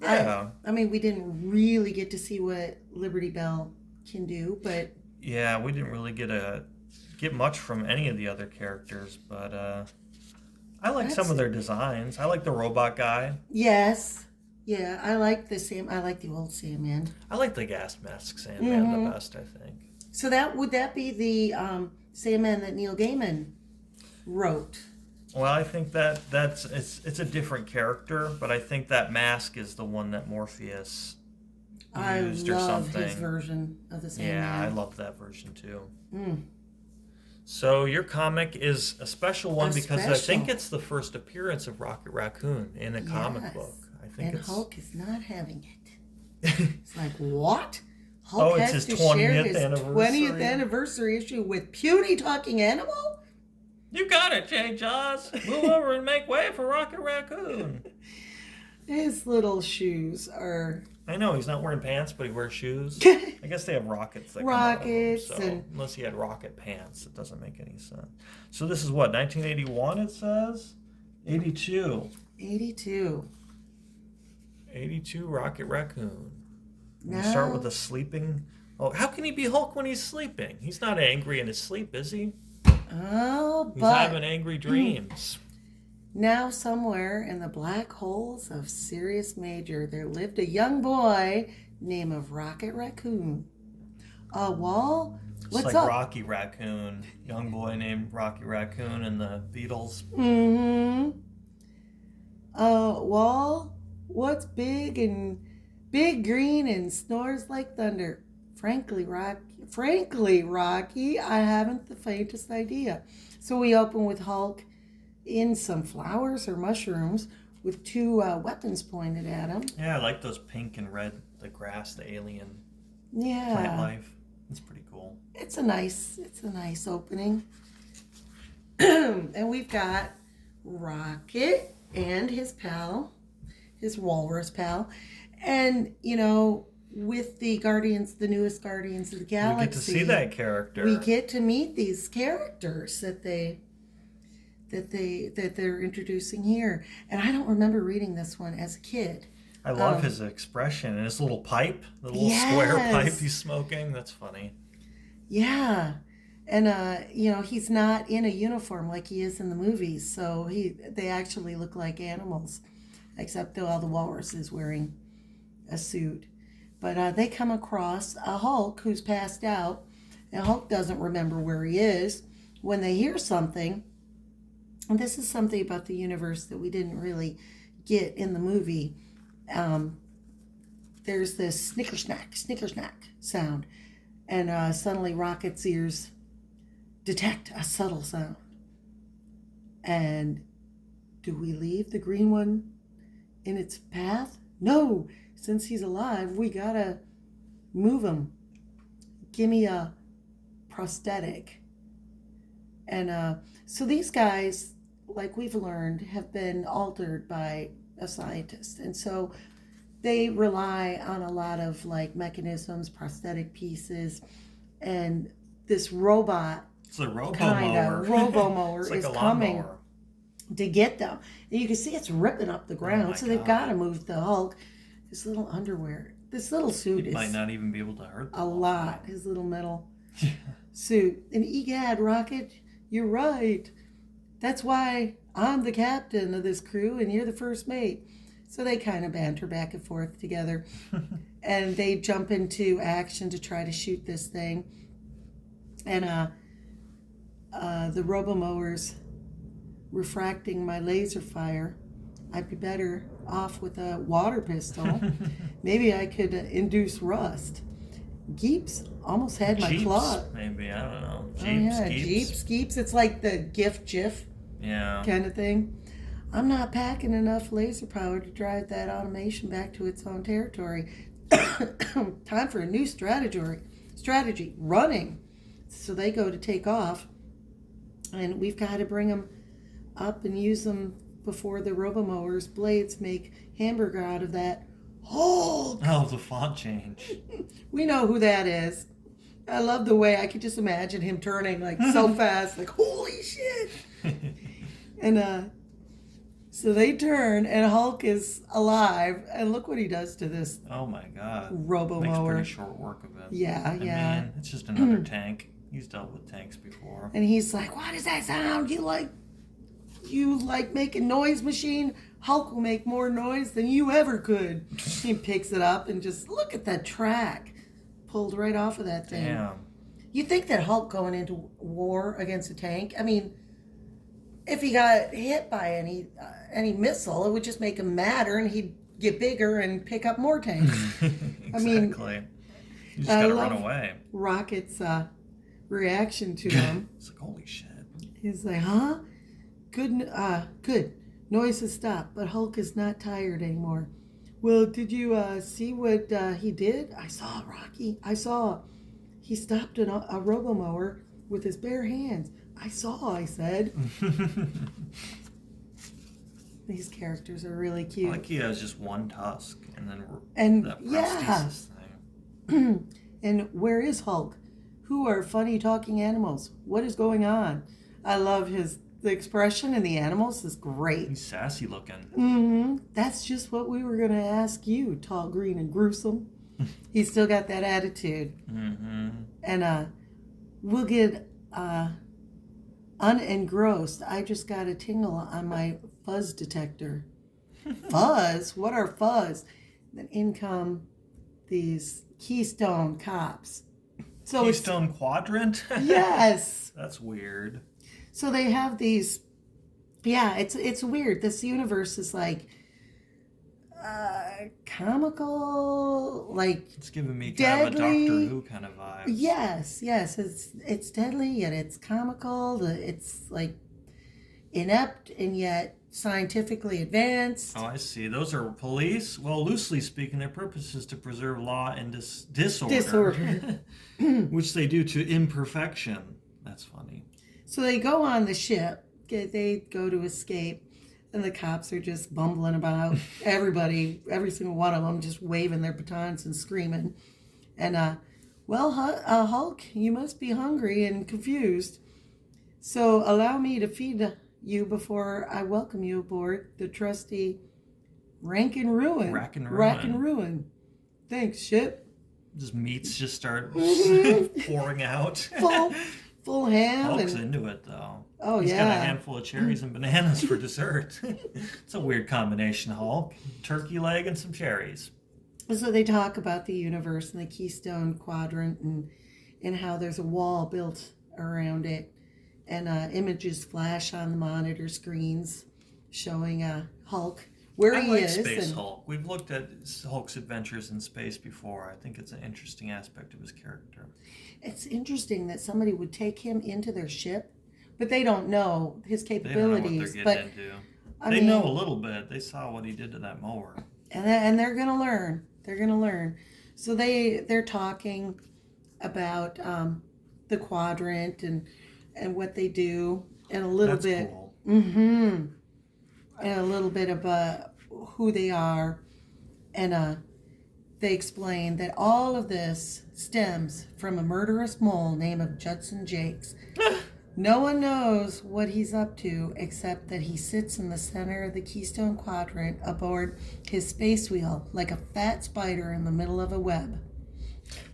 Yeah. I mean, we didn't really get to see what Liberty Bell can do, but... Yeah, we didn't really get much from any of the other characters, but I like some of their designs. I like the robot guy. Yes. Yeah, I like the old Sandman. I like the gas mask Sandman the best, I think. So would that be the Sandman that Neil Gaiman wrote? Well, I think it's a different character, but I think that mask is the one that Morpheus used or something. I love his version of the Sandman. Yeah, I love that version too. So your comic is a special one because I think it's the first appearance of Rocket Raccoon in a comic book. I think and Hulk is not having it. It's like, what? Hulk has to share his 20th anniversary issue with puny talking animal? You got it, J. Jaws. Move over and make way for Rocket Raccoon. His little shoes are I know he's not wearing pants, but he wears shoes. I guess they have rockets that Rockets come out of them, so unless he had rocket pants, it doesn't make any sense. So this is what, 1981 it says? 82. 82. 82 Rocket Raccoon. We Now, start with a sleeping. Oh, how can he be Hulk when he's sleeping? He's not angry in his sleep, is he? oh, He's but having angry dreams. now somewhere in the black holes of Sirius Major, there lived a young boy named of Rocket Raccoon. Wall, It's what's like up? Rocky Raccoon, young boy named Rocky Raccoon and the Beatles. Mm-hmm. Wall, what's big green and snores like thunder? Frankly, Rocky, I haven't the faintest idea. So we open with Hulk in some flowers or mushrooms with two weapons pointed at him. Yeah, I like those pink and red, the grass, the alien plant Yeah, life. It's pretty cool. it's a nice opening. And we've got Rocket and his pal, his walrus pal, and with the newest Guardians of the Galaxy, We get to see that character. we get to meet these characters that they're introducing here. And I don't remember reading this one as a kid. I love his expression and his little pipe, the little square pipe Yes. he's smoking. That's funny. Yeah. And he's not in a uniform like he is in the movies, so they actually look like animals, except all the walrus is wearing a suit. But they come across a Hulk who's passed out, and Hulk doesn't remember where he is. When they hear something, and this is something about the universe that we didn't really get in the movie, there's this snicker snack sound, and suddenly Rocket's ears detect a subtle sound. And do we leave the green one in its path? No, since he's alive, we gotta move him. Give me a prosthetic. And so these guys, like we've learned, have been altered by a scientist. And so they rely on a lot of like mechanisms, prosthetic pieces, and this robot It's a kind of robo-mower It's like is a coming lawnmower. to get them. And you can see it's ripping up the ground, my so they've God. got to move the Hulk. His little underwear, this little suit He is might not even be able to hurt them. a lot. His little metal suit. And egad, Rocket, you're right. That's why I'm the captain of this crew and you're the first mate. So they kind of banter back and forth together. And they jump into action to try to shoot this thing. And the robo-mowers refracting my laser fire. I'd be better off with a water pistol. Maybe I could induce rust. Geeps almost had my Jeeps, claw. maybe, I don't know. Oh, Jeeps, yeah, Geeps. Geeps. It's like the GIF Yeah. kind of thing. I'm not packing enough laser power to drive that automation back to its own territory. Time for a new strategy. Running. So they go to take off, and we've got to bring them up and use them before the robo-mower's blades make hamburger out of that Hulk. Oh, the font change. We know who that is. I love the way I could just imagine him turning like so fast, like holy shit. And so they turn, and Hulk is alive, and look what he does to this Oh my God. robo Makes mower. pretty short work of it. Yeah, And yeah. man, it's just another tank. He's dealt with tanks before. And he's like, "What does that sound? You like making noise machine? Hulk will make more noise than you ever could." He picks it up and just look at that track pulled right off of that thing. Damn. You think that Hulk going into war against a tank? I mean, if he got hit by any missile, it would just make him madder, and he'd get bigger and pick up more tanks. Exactly. I mean, You just I gotta run love away. Rocket's reaction to him. It's like, holy shit. He's like, "Huh? Good. Noise has stopped, but Hulk is not tired anymore." "Well, did you see what he did?" "I saw, Rocky. I saw. He stopped a robo-mower with his bare hands. I saw," I said. These characters are really I cute. like he has just one tusk, and then And that yeah. prosthesis thing. And where is Hulk? Who are funny talking animals? What is going on? I love the expression in the animals is great. He's sassy looking. That's just what we were going to ask you, tall, green, and gruesome. He's still got that attitude. And we'll get unengrossed. I just got a tingle on my fuzz detector. Fuzz? What are fuzz? Then in come these Keystone cops. So Keystone Quadrant? Yes. That's weird. So they have these. Yeah, it's weird. This universe is like comical, like It's giving me kind deadly. of a Doctor Who kind of vibe. Yes, it's deadly and it's comical. It's like inept and yet scientifically advanced. Oh, I see. Those are police? Well, loosely speaking, their purpose is to preserve law and disorder. Which they do to imperfection. That's funny. So they go on the ship. They go to escape. And the cops are just bumbling about. Everybody, every single one of them, just waving their batons and screaming. And, Hulk, you must be hungry and confused. So allow me to feed you before I welcome you aboard the trusty Rack and Ruin. Thanks, ship. Just meats just start pouring out. Full ham. Hulk's into it, though. Oh, He's yeah. got a handful of cherries and bananas for dessert. It's a weird combination, Hulk. Turkey leg and some cherries. So they talk about the universe and the Keystone Quadrant and how there's a wall built around it. And images flash on the monitor screens showing Hulk where he is. Space Hulk. We've looked at Hulk's adventures in space before. I think it's an interesting aspect of his character. It's interesting that somebody would take him into their ship, but they don't know his capabilities. They don't know what they're getting into. They know a little bit. They saw what he did to that mower. And they're going to learn. They're going to learn. So they're talking about the quadrant and what they do and a little bit. Cool. And a little bit about who they are. And they explain that all of this stems from a murderous mole named Judson Jakes. No one knows what he's up to except that he sits in the center of the Keystone Quadrant aboard his space wheel like a fat spider in the middle of a web.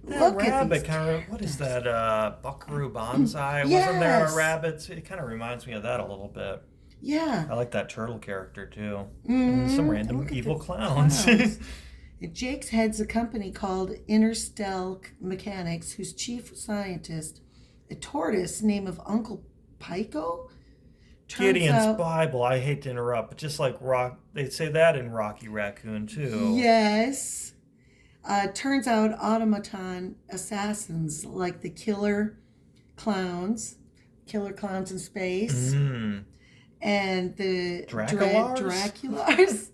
That rabbit kind of, what is that, Buckaroo Banzai? Yes. Wasn't there a rabbit? It kind of reminds me of that a little bit. Yeah. I like that turtle character too. And some random evil clowns. Jakes heads a company called Interstellar Mechanics, whose chief scientist, a tortoise named of Uncle Pico, Gideon's Bible. I hate to interrupt, but just like they say that in Rocky Raccoon too. Yes. Turns out automaton assassins like the killer clowns in space, and the Draculars,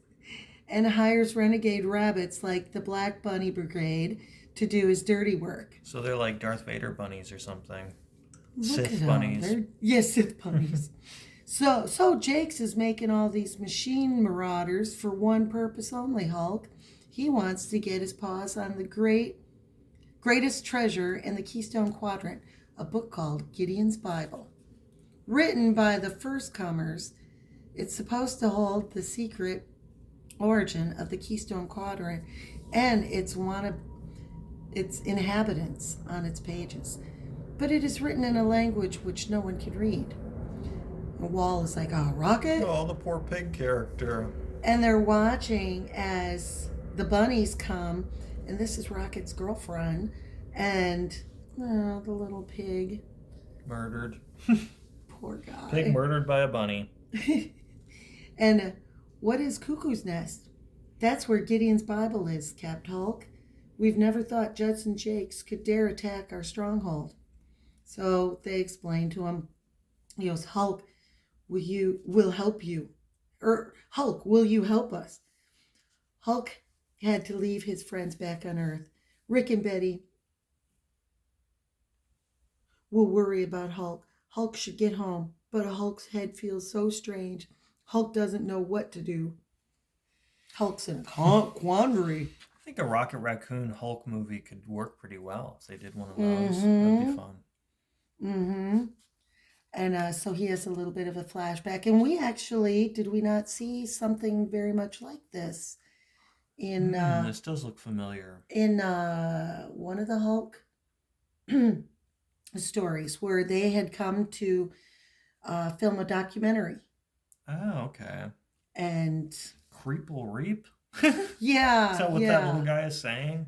and hires renegade rabbits like the Black Bunny Brigade to do his dirty work. So they're like Darth Vader bunnies or something. Sith bunnies. Yes, Sith bunnies. So Jakes is making all these machine marauders for one purpose only, Hulk. He wants to get his paws on the greatest treasure in the Keystone Quadrant, a book called Gideon's Bible. Written by the first comers, it's supposed to hold the secret origin of the Keystone Quadrant and its inhabitants on its pages. But it is written in a language which no one can read. And Wall is like, Rocket? Oh, the poor pig character. And they're watching as the bunnies come, and this is Rocket's girlfriend, and the little pig. Murdered. Poor guy. Pig murdered by a bunny. And what is Cuckoo's Nest? That's where Gideon's Bible is, Capt Hulk. We've never thought Judson Jakes could dare attack our stronghold. So they explain to him, he goes, Hulk, we'll help you. Hulk, will you help us? Hulk had to leave his friends back on Earth. Rick and Betty will worry about Hulk. Hulk should get home, but Hulk's head feels so strange. Hulk doesn't know what to do. Hulk's in a quandary. I think a Rocket Raccoon Hulk movie could work pretty well if they did one of those. That'd be fun. Mm-hmm. And so he has a little bit of a flashback. And we actually, did we not see something very much like this in this does look familiar. In one of the Hulk stories where they had come to film a documentary. Oh, okay. And Creeple Reap? Yeah. Is that what that little guy is saying?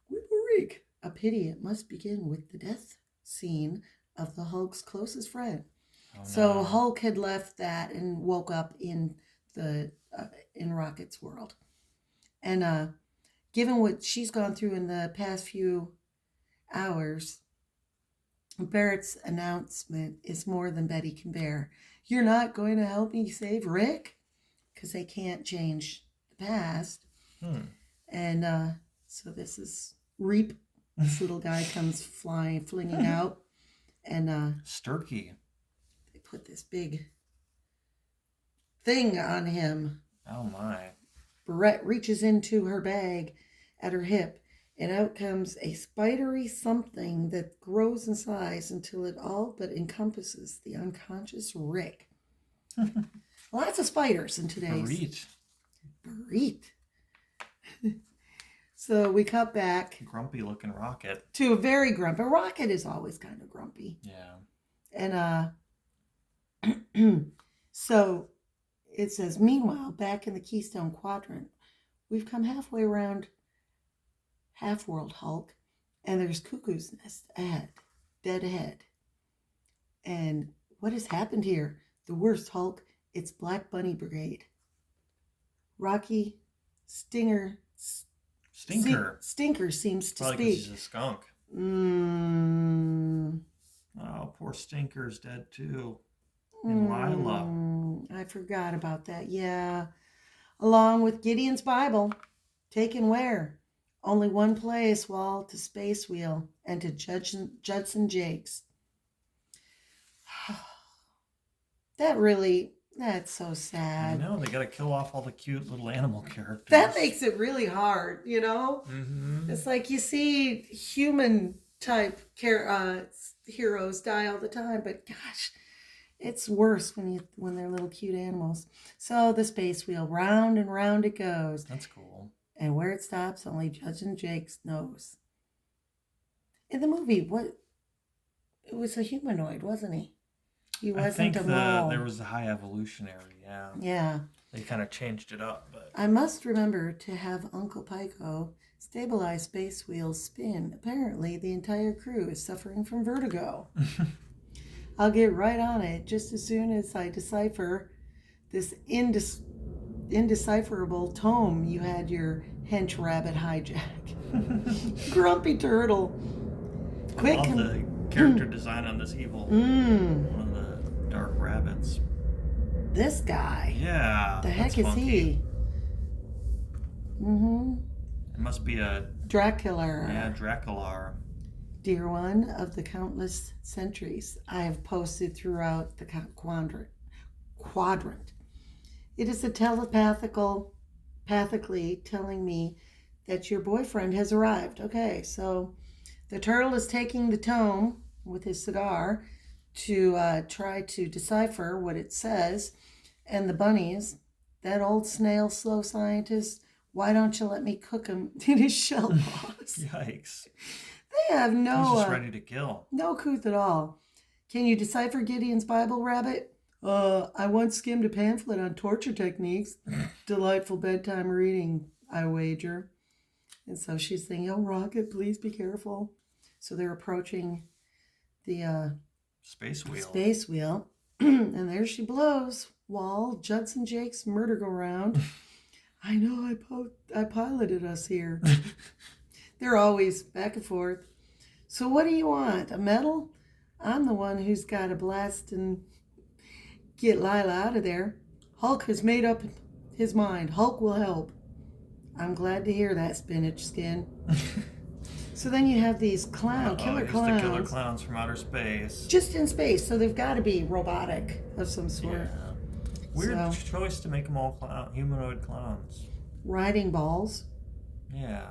Reek. A pity it must begin with the death scene of the Hulk's closest friend. Oh, no. So Hulk had left that and woke up in the in Rocket's world. And given what she's gone through in the past few hours, Barrett's announcement is more than Betty can bear. You're not going to help me save Rick? Because they can't change the past. And so this is Reap. This little guy comes flinging out. And Sturkey. They put this big thing on him. Oh my. Barrett reaches into her bag at her hip, and out comes a spidery something that grows in size until it all but encompasses the unconscious Rick. Lots of spiders in today's. Barrett. So we cut back. Grumpy looking Rocket. To a very grumpy. Rocket is always kind of grumpy. Yeah. And so it says, meanwhile, back in the Keystone Quadrant, we've come halfway around Half-World Hulk, and there's Cuckoo's Nest ahead, dead ahead. And what has happened here? The worst, Hulk. It's Black Bunny Brigade. Rocky Stinker seems to probably speak. He's a skunk. Oh, poor Stinker's dead too. And Lila. I forgot about that. Yeah. Along with Gideon's Bible. Taken where? Only one place, Wall, to Space Wheel and to Judson Jakes. That's so sad. I know, they got to kill off all the cute little animal characters. That makes it really hard, you know? Mm-hmm. It's like you see human type heroes die all the time, but gosh, it's worse when they're little cute animals. So the Space Wheel, round and round it goes. That's cool. And where it stops, only Judson Jakes knows. In the movie, it was a humanoid, wasn't he? He wasn't a mole. There was a high evolutionary, yeah. Yeah. They kind of changed it up, but I must remember to have Uncle Pico stabilize Space Wheel's spin. Apparently, the entire crew is suffering from vertigo. I'll get right on it just as soon as I decipher this indecipherable tome you had your hench rabbit hijack. Grumpy turtle. Quick. I love the character design on this evil one of the dark rabbits. This guy. Yeah. The heck is funky. he? It must be a Dracula. Yeah, Dracular. Dear one of the countless centuries I have posted throughout the quadrant. It is telepathically telling me that your boyfriend has arrived. Okay, so the turtle is taking the tome with his cigar to try to decipher what it says. And the bunnies, that old snail slow scientist, why don't you let me cook him in his shell box? Yikes. They have no... He's just ready to kill. No couth at all. Can you decipher Gideon's Bible, Rabbit? I once skimmed a pamphlet on torture techniques. Delightful bedtime reading, I wager. And so she's thinking, oh, Rocket, please be careful. So they're approaching the Space wheel. And there she blows. Wall, Judson Jake's murder-go-round. I know I piloted us here. They're always back and forth. So what do you want? A medal? I'm the one who's got to blast and get Lila out of there. Hulk has made up his mind. Hulk will help. I'm glad to hear that, Spinach Skin. So then you have these killer clowns. The killer clowns from outer space. Just in space, so they've got to be robotic of some sort. Yeah. Weird So, choice to make them all humanoid clowns. riding balls. Yeah.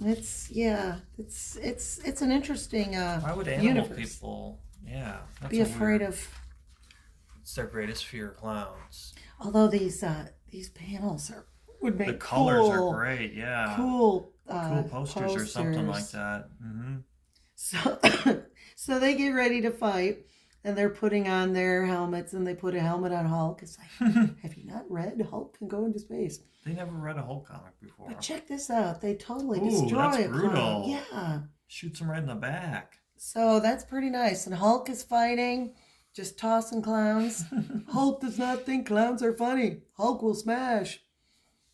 It's an interesting Why would animal universe. people? Yeah, that's Be afraid of. It's their greatest fear, clowns. Although these panels would The make colors are great. Yeah. cool Cool posters or something like that. So so they get ready to fight, and they're putting on their helmets, and they put a helmet on Hulk. It's like, have you not read Hulk can go into space? They never read a Hulk comic before. But check this out. They totally Ooh, destroy that's a brutal. clown. Yeah. Shoots him right in the back. So that's pretty nice. And Hulk is fighting, just tossing clowns. Hulk does not think clowns are funny. Hulk will smash.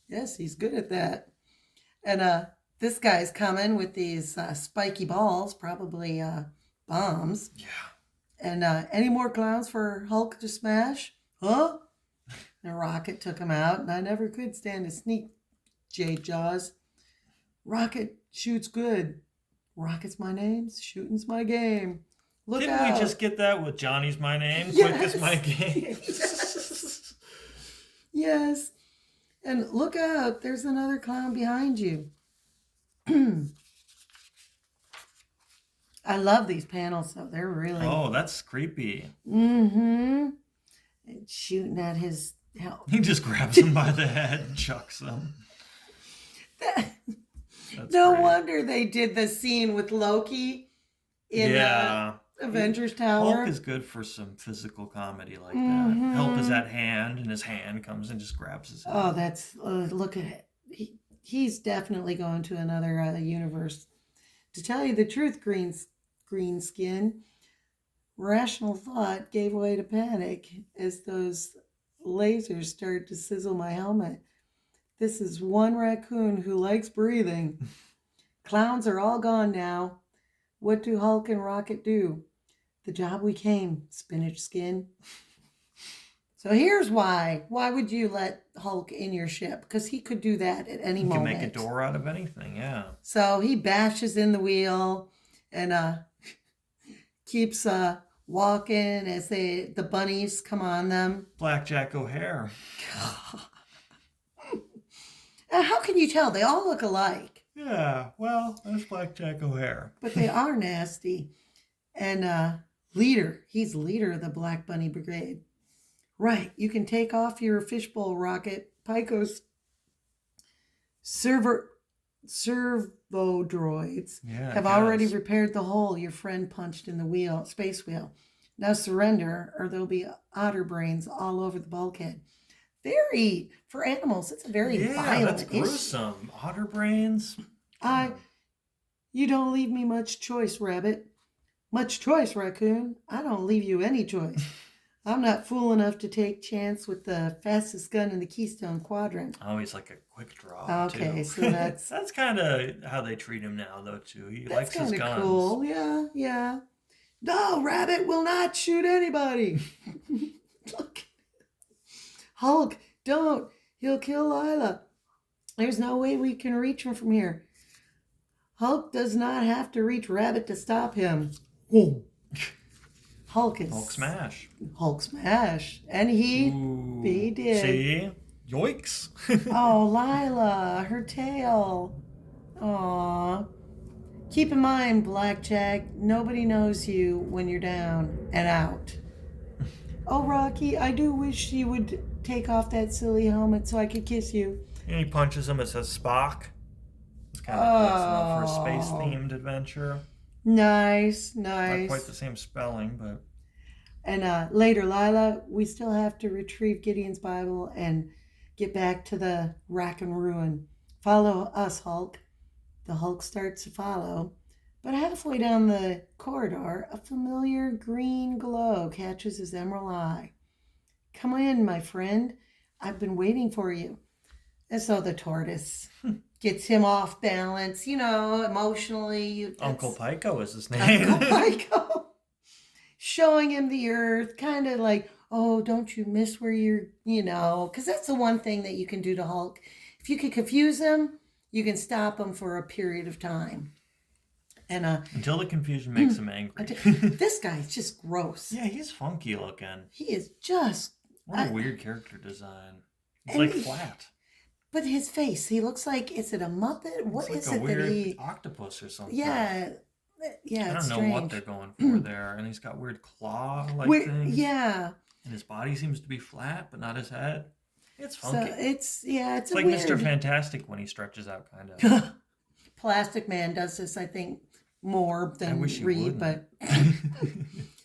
Yes, he's good at that. And this guy's coming with these spiky balls, probably bombs. Yeah. And any more clowns for Hulk to smash? Huh? And Rocket took him out, and I never could stand to sneak, Jade Jaws. Rocket shoots good. Rocket's my name, shooting's my game. Look Didn't out. we just get that with Johnny's my name? Yes. Quick is my game. Yes. Yes. And look out, there's another clown behind you. I love these panels, though. They're really... Oh, that's creepy. Mm-hmm. And shooting at his... He just grabs him by the head and chucks him. No wonder they did the scene with Loki in Avengers Tower. Hulk is good for some physical comedy like that. Help is at hand, and his hand comes and just grabs his head. Oh, that's... look at it. He's definitely going to another universe. To tell you the truth, green skin, rational thought gave way to panic as those lasers started to sizzle my helmet. This is one raccoon who likes breathing. Clowns are all gone now. What do Hulk and Rocket do? The job we came, spinach skin. So here's why. Why would you let Hulk in your ship? Because he could do that at any moment. He can make a door out of anything, yeah. So he bashes in the wheel and keeps walking as the bunnies come on them. Blackjack O'Hare. How can you tell? They all look alike. Yeah, well, that's Blackjack O'Hare. But they are nasty. And he's leader of the Black Bunny Brigade. Right, you can take off your fishbowl rocket. Pico's servo droids have already repaired the hole your friend punched in the space wheel. Now surrender, or there'll be otter brains all over the bulkhead. For animals, it's a very violent that's gruesome. issue. Otter brains. You don't leave me much choice, Rabbit. Much choice, Raccoon. I don't leave you any choice. I'm not fool enough to take chance with the fastest gun in the Keystone Quadrant. Oh, he's like a quick draw. Okay, too. so that's that's kind of how they treat him now, though. Too. He likes his guns. That's cool. Yeah. No, Rabbit will not shoot anybody. Look, Hulk, don't. He'll kill Lila. There's no way we can reach him from here. Hulk does not have to reach Rabbit to stop him. Whoa. Hulk smash. Hulk smash. And he did. See? Yoinks. Oh, Lila, her tail. Aw. Keep in mind, Blackjack, nobody knows you when you're down and out. Oh, Rocky, I do wish you would take off that silly helmet so I could kiss you. And he punches him. It says Spock. It's kind of close enough for a space-themed adventure. Nice. Not quite the same spelling, but... And later, Lila, we still have to retrieve Gideon's Bible and get back to the rack and ruin. Follow us, Hulk. The Hulk starts to follow, but halfway down the corridor, a familiar green glow catches his emerald eye. Come in, my friend. I've been waiting for you. And so the tortoise gets him off balance, emotionally. Uncle Pico is his name. Uncle Pico. Showing him the earth, kind of like, oh, don't you miss where you're, because that's the one thing that you can do to Hulk. If you can confuse him, you can stop him for a period of time. And until the confusion makes him angry. This guy's just gross. Yeah, he's funky looking. He is just What a weird character design. He's and like flat. but his face, he looks like, is it a Muppet? What It's is like a it that weird he, octopus or something. yeah, yeah, I it's don't know what strange. they're going for there. And he's got weird claw-like things. Yeah, And his body seems to be flat, but not his head. It's so funky. it's It's a like Mr. weird. Fantastic when he stretches out, kind of. Plastic Man does this, I think, more I wish than he Reed, wouldn't. but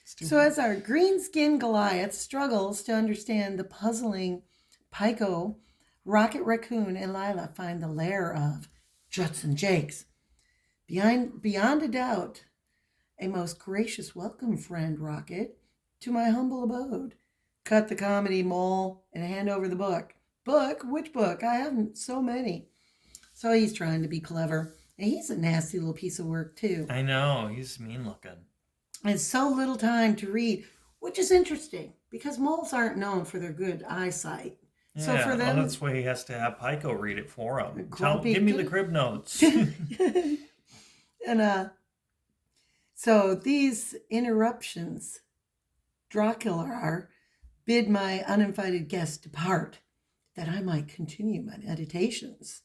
so as our green skinned Goliath struggles to understand the puzzling Pyko, Rocket, Raccoon, and Lila find the lair of Judson Jakes. Beyond a doubt, a most gracious welcome, friend Rocket, to my humble abode. Cut the comedy, mole, and hand over the book. Book? Which book? I haven't so many. So he's trying to be clever. And he's a nasty little piece of work, too. I know, he's mean looking. And so little time to read, which is interesting because moles aren't known for their good eyesight. Yeah, So for them, that's why he has to have Pyko read it for him. grumpy Give me the good- crib notes. and so these interruptions, Dracula bid my uninvited guest depart, that I might continue my meditations.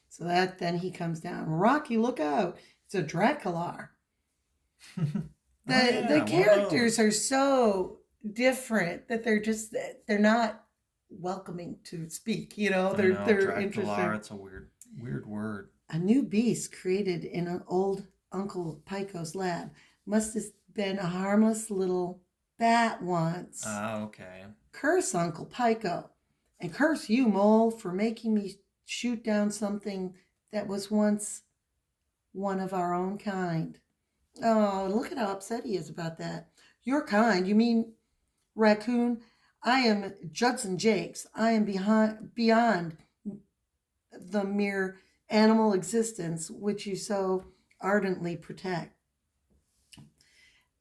So that then he comes down. Rocky, look out! It's a Dracula. The characters are so different that they're not welcoming to speak. You know, they're interesting. It's a weird word. A new beast created in an old Uncle Pyko's lab must have been a harmless little bat once. Okay. Curse Uncle Pyko, and curse you, Mole, for making me shoot down something that was once one of our own kind. Oh, look at how upset he is about that. Your kind? You mean Raccoon? I am Judson Jakes. I am beyond the mere animal existence which you so ardently protect.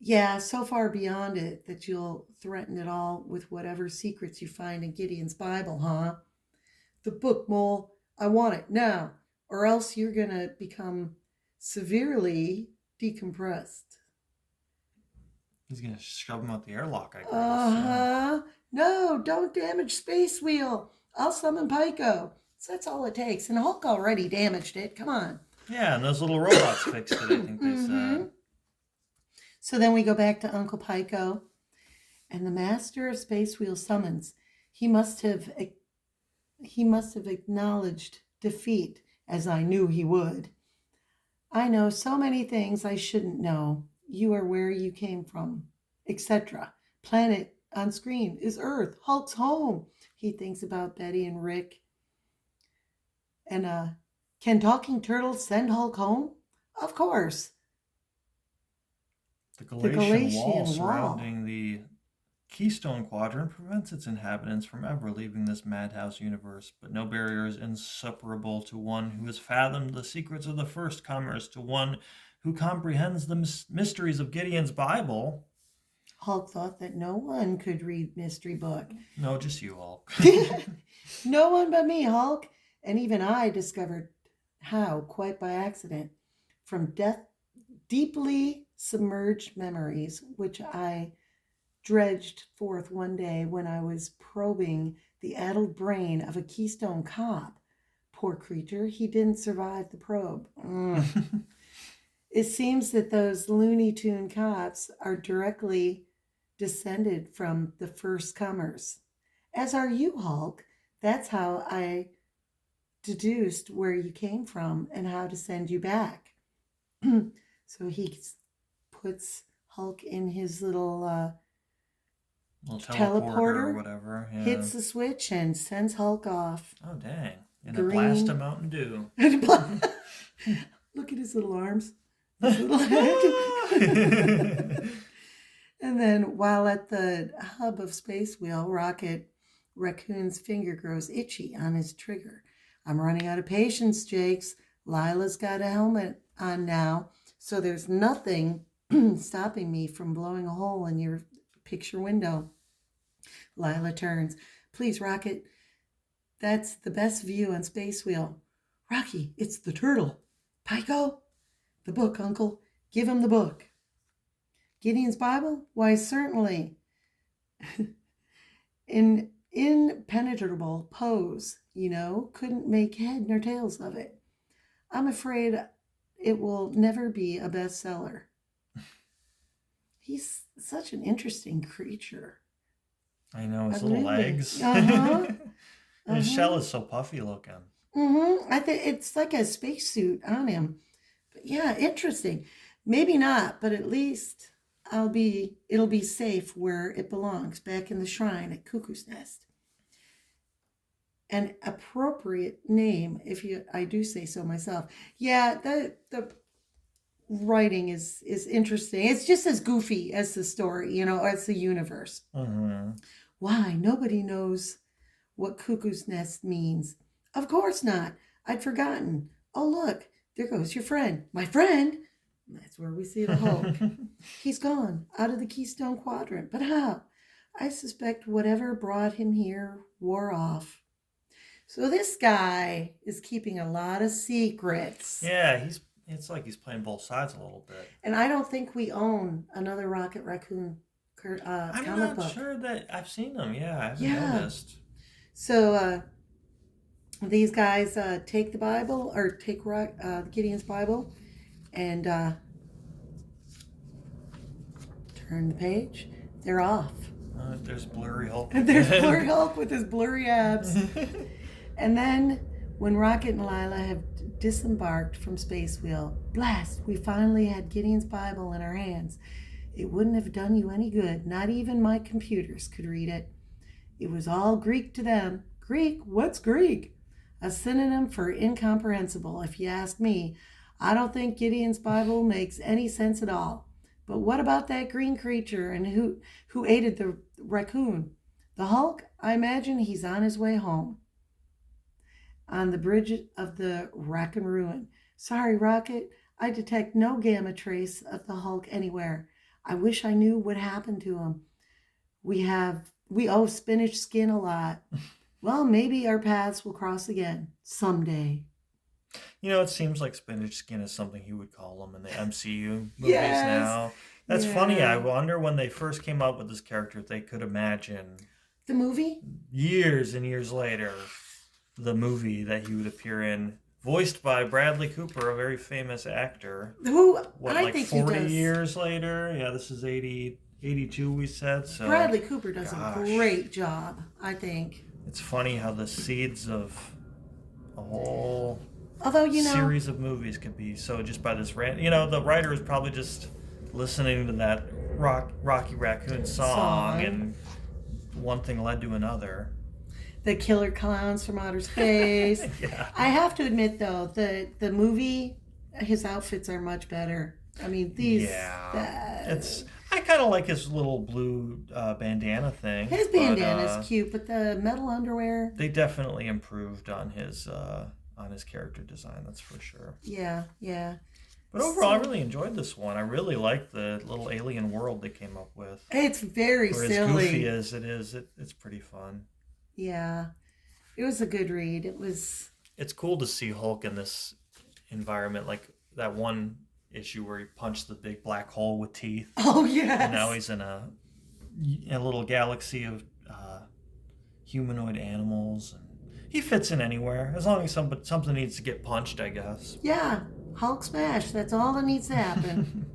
Yeah, so far beyond it that you'll threaten it all with whatever secrets you find in Gideon's Bible, huh? The book, Mole. I want it now, or else you're going to become severely decompressed. He's going to shove him out the airlock, I guess. Uh-huh. No, don't damage Space Wheel. I'll summon Pyko. So that's all it takes. And Hulk already damaged it. Come on. Yeah, and those little robots fixed it, I think they said. So then we go back to Uncle Pyko, and the master of Space Wheel summons. He must have acknowledged defeat, as I knew he would. I know so many things I shouldn't know. You are where you came from, etc. Planet on screen is Earth. Hulk's home. He thinks about Betty and Rick. And can talking turtles send Hulk home? Of course. The Galatian wall surrounding the Keystone Quadrant prevents its inhabitants from ever leaving this madhouse universe, but no barrier is insuperable to one who has fathomed the secrets of the first comers, to one who comprehends the mysteries of Gideon's Bible. Hulk thought that no one could read mystery book. No, just you, Hulk. No one but me, Hulk. And even I discovered how, quite by accident, from deeply submerged memories, which I dredged forth one day when I was probing the addled brain of a Keystone cop. Poor creature, he didn't survive the probe. It seems that those Looney Tune cops are directly descended from the first comers. As are you, Hulk. That's how I deduced where you came from and how to send you back. So he puts Hulk in his little teleporter or whatever. Yeah. Hits the switch and sends Hulk off. Oh, dang. In a blast of Mountain Dew. Look at his little arms. His little head. And then while at the hub of Space Wheel, Raccoon's finger grows itchy on his trigger. I'm running out of patience, Jakes. Lila's got a helmet on now, so there's nothing stopping me from blowing a hole in your picture window. Lila turns. Please, Rocket. That's the best view on Space Wheel. Rocky, it's the turtle. Pyko? The book, Uncle. Give him the book. Gideon's Bible? Why, certainly. impenetrable pose, couldn't make head nor tails of it. I'm afraid it will never be a bestseller. He's such an interesting creature. I know, his little Really. legs. Uh-huh. And his Uh-huh. shell is so puffy looking. I think it's like a spacesuit on him. But yeah, interesting. Maybe not, but at least it'll be safe where it belongs, back in the shrine at Cuckoo's Nest. An appropriate name, if I do say so myself. Yeah, the writing is interesting. It's just as goofy as the story, as the universe. Mm-hmm. Why? Nobody knows what Cuckoo's Nest means. Of course not. I'd forgotten. Oh, look, there goes your friend. My friend? That's where we see the Hulk. He's gone out of the Keystone Quadrant. But how? I suspect whatever brought him here wore off. So this guy is keeping a lot of secrets. Yeah, it's like he's playing both sides a little bit. And I don't think we own another Rocket Raccoon I'm comic not book. sure that I've seen them. Yeah, I haven't Yeah. noticed. So these guys take the Bible, or take Gideon's Bible, and turn the page. They're off. There's Blurry Hulk. And there's Blurry Hulk with his blurry abs. And then, when Rocket and Lila have disembarked from Space Wheel, blast, we finally had Gideon's Bible in our hands. It wouldn't have done you any good. Not even my computers could read it. It was all Greek to them. Greek? What's Greek? A synonym for incomprehensible, if you ask me. I don't think Gideon's Bible makes any sense at all. But what about that green creature, and who aided the raccoon? The Hulk? I imagine he's on his way home. On the bridge of the Raccoon Ruin. Sorry, Rocket, I detect no gamma trace of the Hulk anywhere. I wish I knew what happened to him. We owe Spinach Skin a lot. Well, maybe our paths will cross again someday. It seems like Spinach Skin is something he would call them in the MCU movies Yes. now. That's Yeah. funny. I wonder when they first came up with this character if they could imagine The movie? years and years later the movie that he would appear in, voiced by Bradley Cooper, a very famous actor. Who What, I like think 40 he does. years later? Yeah, this is 82 we said. So Bradley Cooper does Gosh. a great job, I think. It's funny how the seeds of a whole Although, series of movies could be so just by this the writer is probably just listening to that Rocky Raccoon song, and one thing led to another. The killer clowns from outer space. Yeah. I have to admit, though, the movie, his outfits are much better. I mean, these. Yeah. I kind of like his little blue bandana thing. His bandana is cute, but the metal underwear. They definitely improved on his character design. That's for sure. Yeah, yeah. But overall, I really enjoyed this one. I really liked the little alien world they came up with. It's very For silly. as goofy as it's pretty fun. Yeah, it was a good read. It was. It's cool to see Hulk in this environment, like that one issue where he punched the big black hole with teeth. Oh yes. And now he's in a little galaxy of humanoid animals. And he fits in anywhere as long as something needs to get punched, I guess. Yeah, Hulk smash. That's all that needs to happen.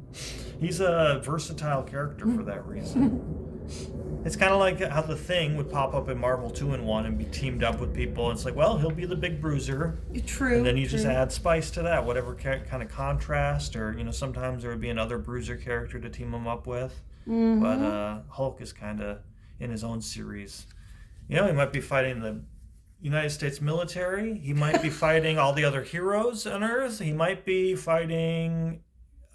He's a versatile character for that reason. It's kind of like how the Thing would pop up in Marvel 2-in-1 and be teamed up with people. It's like, well, he'll be the big bruiser. True. And then you just add spice to that, whatever kind of contrast, or sometimes there would be another bruiser character to team him up with. Mm-hmm. But Hulk is kind of in his own series. He might be fighting the United States military. He might be fighting all the other heroes on Earth. He might be fighting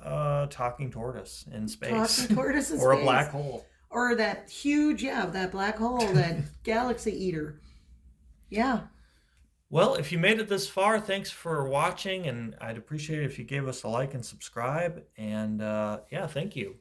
talking tortoise in space. Talking tortoise in or space. a black hole. Or that huge, that black hole, that galaxy eater. Yeah. Well, if you made it this far, thanks for watching, and I'd appreciate it if you gave us a like and subscribe. And thank you.